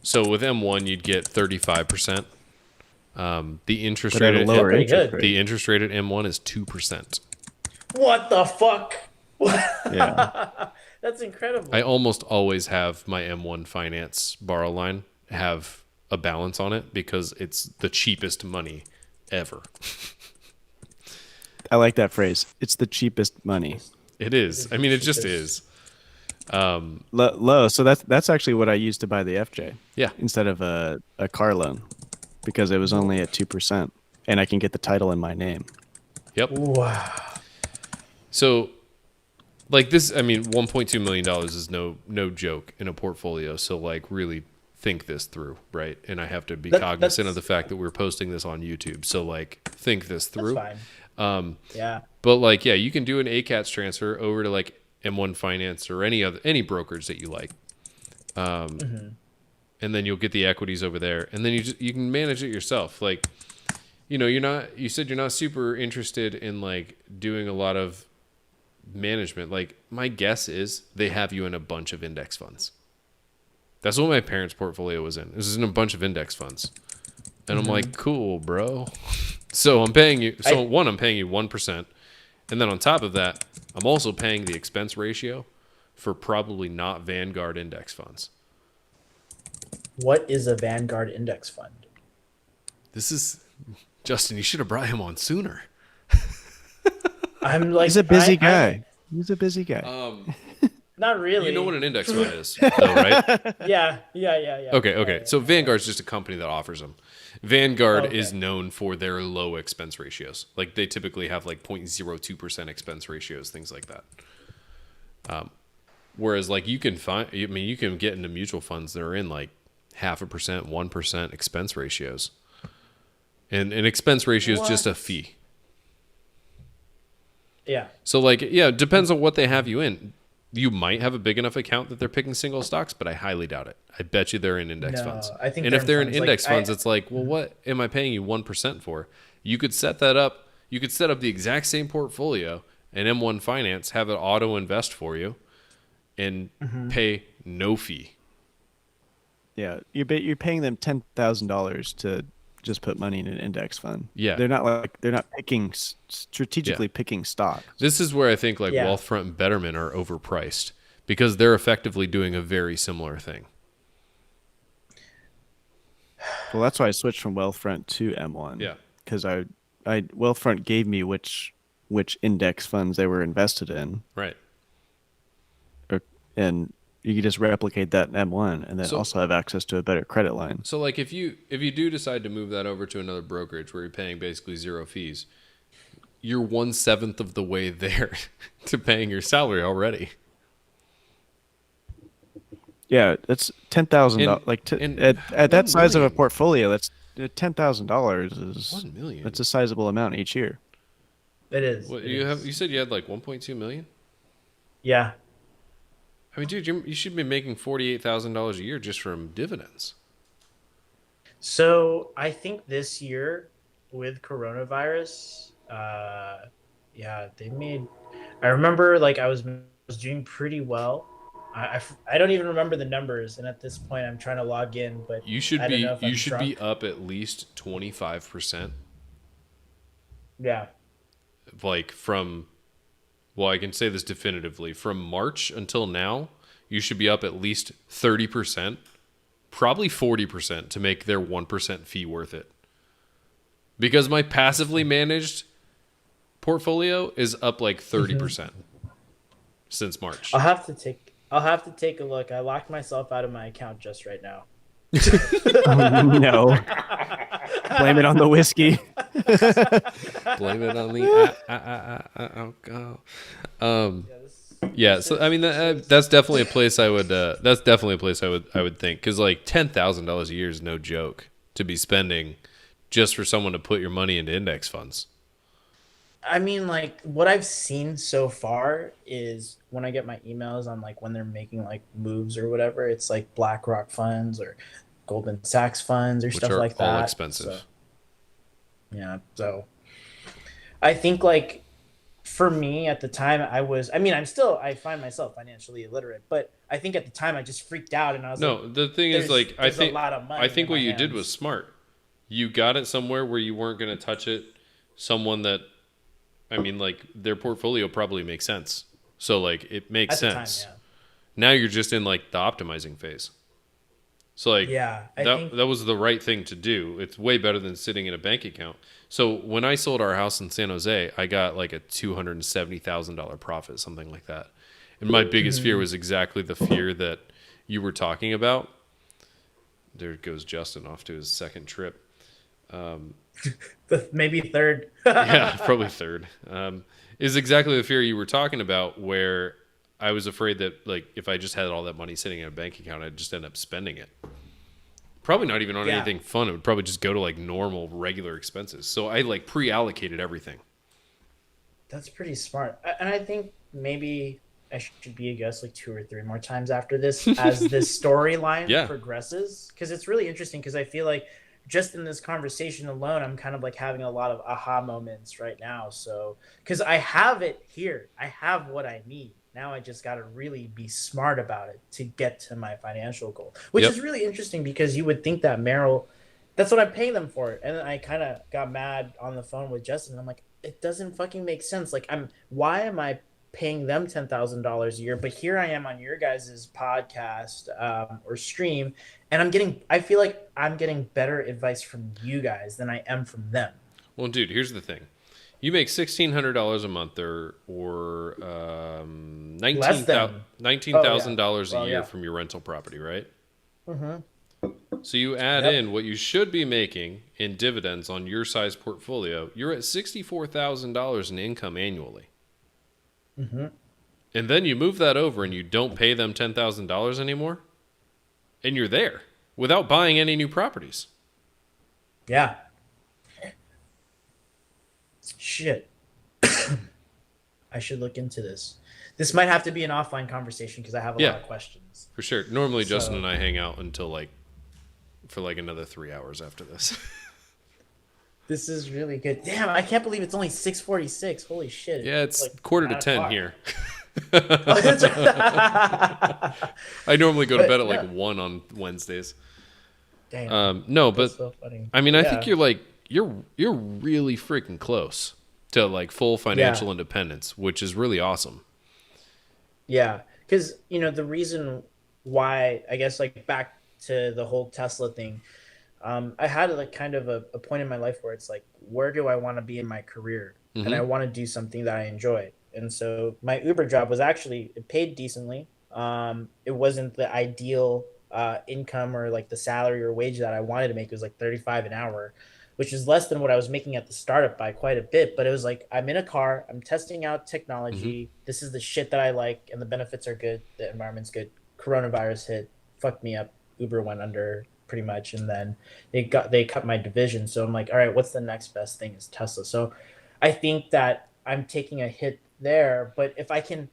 So with M1, you'd get 35%. The interest rate rate the interest rate at M1 is 2%. What the fuck? Yeah. That's incredible. I almost always have my M1 Finance borrow line have a balance on it because it's the cheapest money ever. I like that phrase. It's the cheapest money. It is. I mean, it just is. Low. So that's actually what I used to buy the FJ. Yeah. Instead of a car loan, because it was only at 2%, and I can get the title in my name. Yep. Wow. So, this, I mean, $1.2 million is no joke in a portfolio. So, really think this through, right? And I have to be cognizant of the fact that we're posting this on YouTube. So, think this through. That's fine. Yeah. But you can do an ACATS transfer over to M1 Finance or any brokerage that you like. And then you'll get the equities over there, and then you can manage it yourself. You said you're not super interested in doing a lot of management. My guess is they have you in a bunch of index funds. That's what my parents' portfolio was in. It was in a bunch of index funds. And I'm like, cool, bro. So I'm paying you. So I'm paying you 1%. And then on top of that, I'm also paying the expense ratio for probably not Vanguard index funds. What is a Vanguard index fund? This is Justin. You should have brought him on sooner. He's a busy guy. He's a busy guy. Not really. You know what an index fund is, though, right? Yeah. Okay. So Vanguard's just a company that offers them. Vanguard is known for their low expense ratios. They typically have 0.02% expense ratios, things like that. Whereas you can get into mutual funds that are in 0.5%, 1% expense ratios. And an expense ratio is just a fee. Yeah. So it depends on what they have you in. You might have a big enough account that they're picking single stocks, but I highly doubt it. I bet you they're in index funds. I think and if they're in index funds, it's well, what am I paying you 1% for? You could set that up. You could set up the exact same portfolio and M1 Finance have it auto invest for you and pay no fee. Yeah, you're paying them $10,000 to just put money in an index fund. Yeah, they're not strategically picking stocks. This is where I think Wealthfront and Betterment are overpriced because they're effectively doing a very similar thing. Well, that's why I switched from Wealthfront to M1. Yeah. Because I Wealthfront gave me which index funds they were invested in, Right. and you could just replicate that in M1, and then So also have access to a better credit line. so like if you do decide to move that over to another brokerage where you're paying basically zero fees, you're 1/7 of the way there to paying your salary already. Yeah, that's $10,000. And- Like and at that size of a 1 million. portfolio, that's $10,000 is 1 million. that's a sizable amount each year. It is. What it you is. you said you had like 1.2 million? Yeah. I mean, dude, you should be making $48,000 a year just from dividends. So I think this year with coronavirus, yeah, they made. I remember like I was doing pretty well. I don't even remember the numbers, and at this point, I'm trying to log in, but You should I don't be know if you I'm should be drunk. up at least 25%, Yeah. like from, well, I can say this definitively, from March until now, you should be up at least 30%, probably 40% to make their 1% fee worth it. Because my passively managed portfolio is up like 30% since March. I'll have to take a look. I locked myself out of my account just right now. No, blame it on the whiskey. Blame it on the alcohol. Yeah, so I mean that's definitely a place I would. That's definitely a place I would think, because like $10,000 a year is no joke to be spending just for someone to put your money into index funds. I mean, like what I've seen so far is when I get my emails on like when they're making like moves or whatever, it's like BlackRock funds or Goldman Sachs funds or Which stuff are like that. all expensive. So, yeah, so I think like for me at the time I mean I find myself financially illiterate, but I think at the time I just freaked out and I was like No, the thing is, like, there's a lot of money I think in what my you did hands. was smart. You got it somewhere where you weren't going to touch it. Someone that, I mean, like, their portfolio probably makes sense. So, like, it makes At the time, sense. yeah. Now you're just in, like, the optimizing phase. So, like, Yeah, I that think that was the right thing to do. It's way better than sitting in a bank account. So when I sold our house in San Jose, I got like a $270,000 profit, something like that. And my biggest fear was exactly the fear that you were talking about. There goes Justin off to his second trip. maybe third. Yeah, probably third. Is exactly the fear you were talking about, where I was afraid that, like, if I just had all that money sitting in a bank account, I'd just end up spending it. Probably not even on Yeah. anything fun. It would probably just go to like normal, regular expenses. So I like pre-allocated everything. That's pretty smart. And I think maybe I should be a guest like 2 or 3 more times after this as this storyline Yeah. progresses. Because it's really interesting because I feel like just in this conversation alone, I'm kind of like having a lot of aha moments right now. So, because I have it here, I have what I need. Now I just got to really be smart about it to get to my financial goal, which Yep. is really interesting because you would think that Merrill, that's what I'm paying them for. And then I kind of got mad on the phone with Justin. I'm like, it doesn't fucking make sense. Like, why am I paying them $10,000 a year? But here I am on your guys' podcast or stream, and I feel like I'm getting better advice from you guys than I am from them. Well, dude, here's the thing. You make $1,600 a month or Less than. $19,000 Well, a year yeah. from your rental property, right? Mm-hmm. So you add Yep. in what you should be making in dividends on your size portfolio. You're at $64,000 in income annually. Mm-hmm. And then you move that over and you don't pay them $10,000 anymore, and you're there without buying any new properties. Yeah. Shit. I should look into this. This might have to be an offline conversation because I have a Yeah. lot of questions. For sure. Normally, So- Justin and I hang out until for another 3 hours after this. This is really good. Damn, I can't believe it's only 6:46. Holy shit. Yeah, it's like quarter to 9 10 o'clock. here. Oh, that's right. I normally go to But, bed at yeah. like 1 on Wednesdays. Damn. No, but That's so funny. I mean, I Yeah. think you're really freaking close to like full financial independence, which is really awesome. Yeah, because the reason why I guess like back to the whole Tesla thing, I had like kind of a point in my life where it's like, where do I want to be in my career? And I Mm-hmm. want to do something that I enjoy. And so my Uber job was actually, it paid decently. It wasn't the ideal income or like the salary or wage that I wanted to make. It was like 35 an hour, which is less than what I was making at the startup by quite a bit. But it was like, I'm in a car, I'm testing out Mm-hmm. technology. This is the shit that I like, and the benefits are good. The environment's good. Coronavirus hit, fucked me up. Uber went under pretty much, and then they cut my division. So I'm like, all right, what's the next best thing? Is Tesla. So I think that I'm taking a hit there, but if I can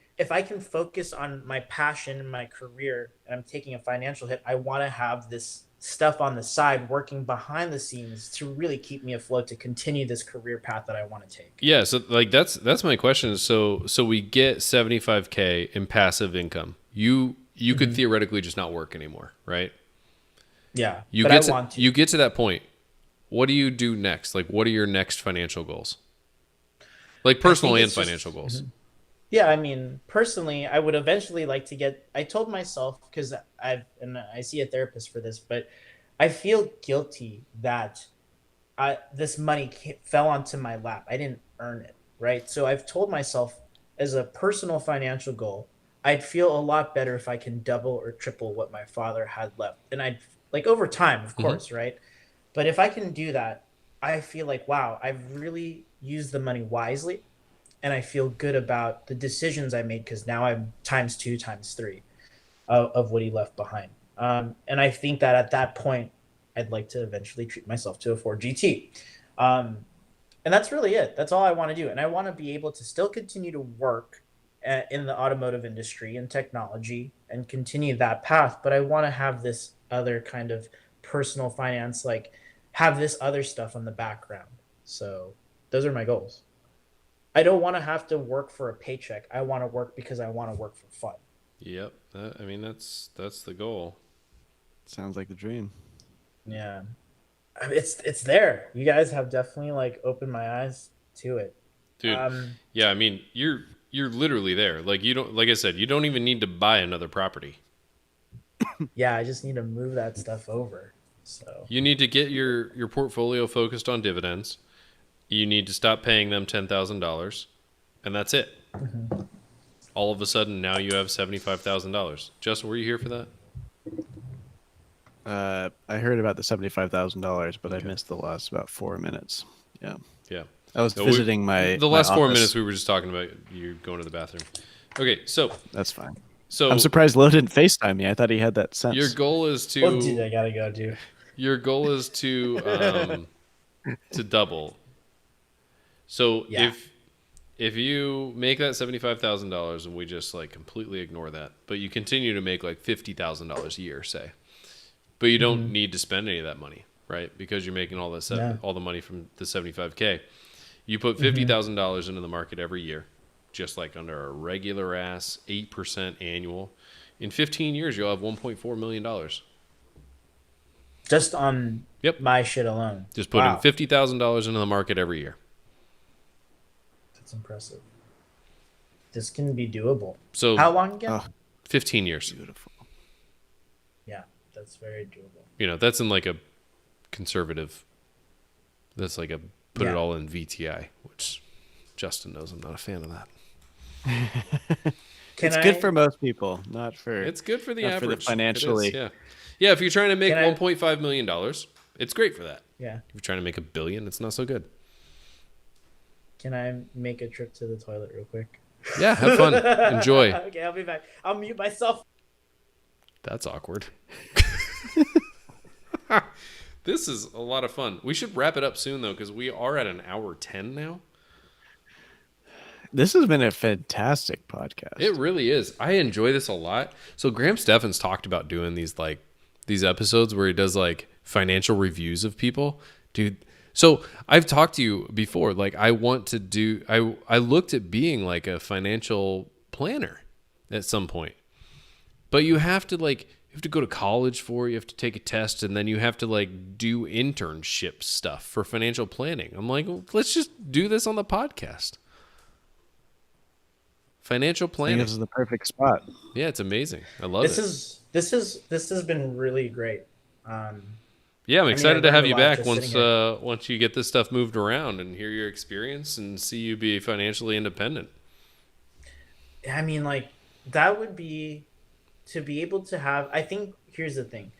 focus on my passion and my career, and I'm taking a financial hit, I want to have this stuff on the side working behind the scenes to really keep me afloat to continue this career path that I want to take. Yeah, so like that's my question. So we get 75K in passive income. You could theoretically just not work anymore, right? Yeah, You but I get to want to. you get to that point. What do you do next? Like what are your next financial goals? Like I personal think and it's financial just goals. Yeah, I mean, personally, I would eventually like to get. I told myself because I see a therapist for this, but I feel guilty that this money fell onto my lap. I didn't earn it, right? So I've told myself as a personal financial goal, I'd feel a lot better if I can double or triple what my father had left, and I'd like over time, of Mm-hmm. course, right? But if I can do that, I feel like wow, I've really used the money wisely, and I feel good about the decisions I made because now I'm times two, times three of what he left behind. And I think that at that point, I'd like to eventually treat myself to a Ford GT. Um, and that's really it. That's all I want to do. And I want to be able to still continue to work in the automotive industry and technology and continue that path. But I want to have this other kind of personal finance, like have this other stuff on the background. So those are my goals. I don't want to have to work for a paycheck. I want to work because I want to work for fun. Yep. I mean that's the goal. Sounds like the dream. Yeah. I mean, it's there. You guys have definitely like opened my eyes to it. Dude. Um, Yeah, I mean, you're literally there. Like you don't like I said, you don't even need to buy another property. yeah, I just need to move that stuff over. So You need to get your portfolio focused on dividends. You need to stop paying them $10,000, and that's it. All of a sudden, now you have $75,000. Justin, were you here for that? I heard about the $75,000, but I Okay. missed the last about 4 minutes. Yeah, Yeah. I was No, visiting the my last 4 minutes office. we were just talking about you going to the bathroom. Okay, so That's fine. I'm so surprised Lo didn't FaceTime me. I thought he had that your sense. goal is well, dude, to I gotta go, dude. your goal is to double. So Yeah. if you make that $75,000 and we just like completely ignore that, but you continue to make like $50,000 a year, say, but you don't need to spend any of that money, right? Because you're making No. all the money from the 75K. You put $50,000 into the market every year, just like under a regular ass 8% annual. In 15 years, you'll have $1.4 million. Just on Yep. my shit alone. Just putting Wow, $50,000 into the market every year. that's impressive. This can be doable. So How long again? Oh, 15 years. beautiful. Yeah, that's very doable. You know, that's in like a conservative, that's like a put it Yeah. all in VTI, which Justin knows I'm not a fan of that. Can It's I? good for most people, not for It's good for the not for the average. financially. It is, yeah. Yeah, if you're trying to make Can I- $1.5 million, it's great for that. Yeah. If you're trying to make $1 billion, it's not so good. Can I make a trip to the toilet real quick? Yeah, have fun. Enjoy. Okay, I'll be back. I'll mute myself. That's awkward. This is a lot of fun. We should wrap it up soon, though, because we are at an hour 10 now. This has been a fantastic podcast. It really is. I enjoy this a lot. So Graham Steffens talked about doing these episodes where he does like financial reviews of people. Dude, so I've talked to you before. Like I want to do I looked at being like a financial planner at some point. But you have to go to college for it, you have to take a test, and then you have to like do internship stuff for financial planning. I'm like, well, let's just do this on the podcast. Financial I think planning. this is the perfect spot. Yeah, it's amazing. I love This it. is this has been really great. Um, Yeah, I'm I excited to learned have a you lot back just sitting here. once you get this stuff moved around and hear your experience and see you be financially independent. I mean, like that would be to be able to have. I think here's the thing.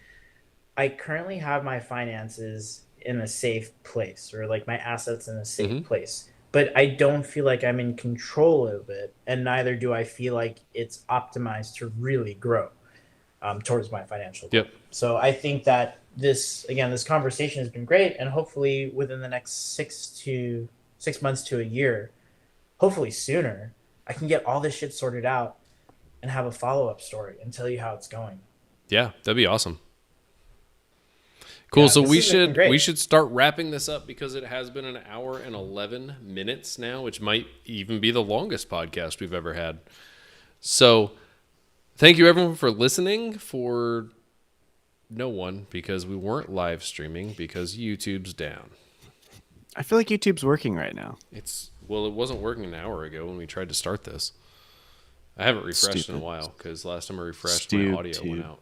I currently have my finances in a safe place, or like my assets in a safe Hmm. place, but I don't feel like I'm in control of it, and neither do I feel like it's optimized to really grow towards my financial Yep. goal. So I think that this conversation has been great, and hopefully within the next 6 months to a year, hopefully sooner, I can get all this shit sorted out and have a follow up story and tell you how it's going. Yeah, that'd be awesome. Cool. Yeah, So this has been we great. should start wrapping this up because it has been an hour and 11 minutes now, which might even be the longest podcast we've ever had. So thank you everyone for listening. For no one, because we weren't live streaming because YouTube's down. I feel like YouTube's working right now. Well, it wasn't working an hour ago when we tried to start this. I haven't refreshed in a Stupid. while because last time I refreshed, my audio went out.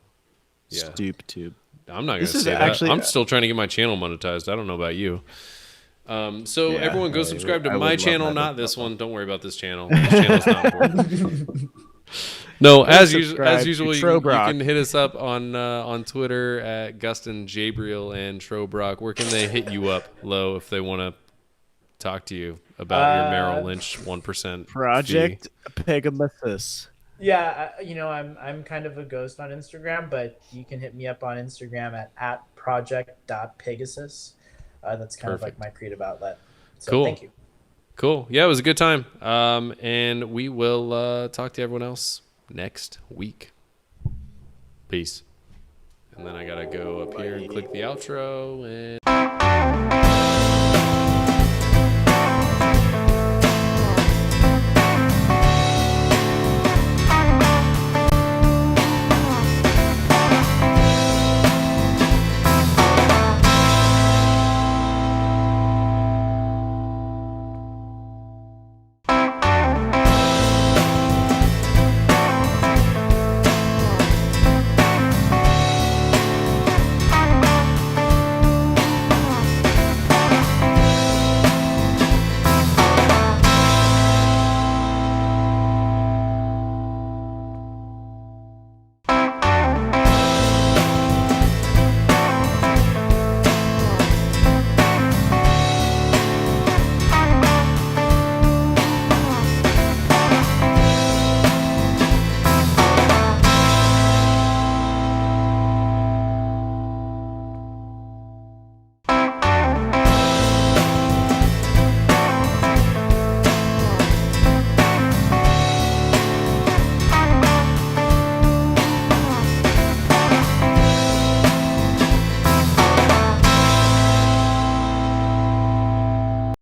Yeah, StupTube. I'm not going This to is say actually- that. I'm still trying to get my channel monetized. I don't know about you. So Yeah, everyone go I subscribe to would my love channel, that. not this one. Don't worry about this channel. This channel's not important. No, as subscribe to usual, you Trobrock. can hit us up on Twitter at Gustin Jabriel and Trobrock. Where can they hit you up, Lo, if they want to talk to you about your Merrill Lynch 1% Project fee? Pegasus. Yeah, I'm kind of a ghost on Instagram, but you can hit me up on Instagram at project.pegasus. That's kind of like Perfect. my creative outlet. So Cool. thank you. Cool. Yeah, it was a good time. And we will talk to everyone else next week. Peace. And then I got to go up here and click the outro and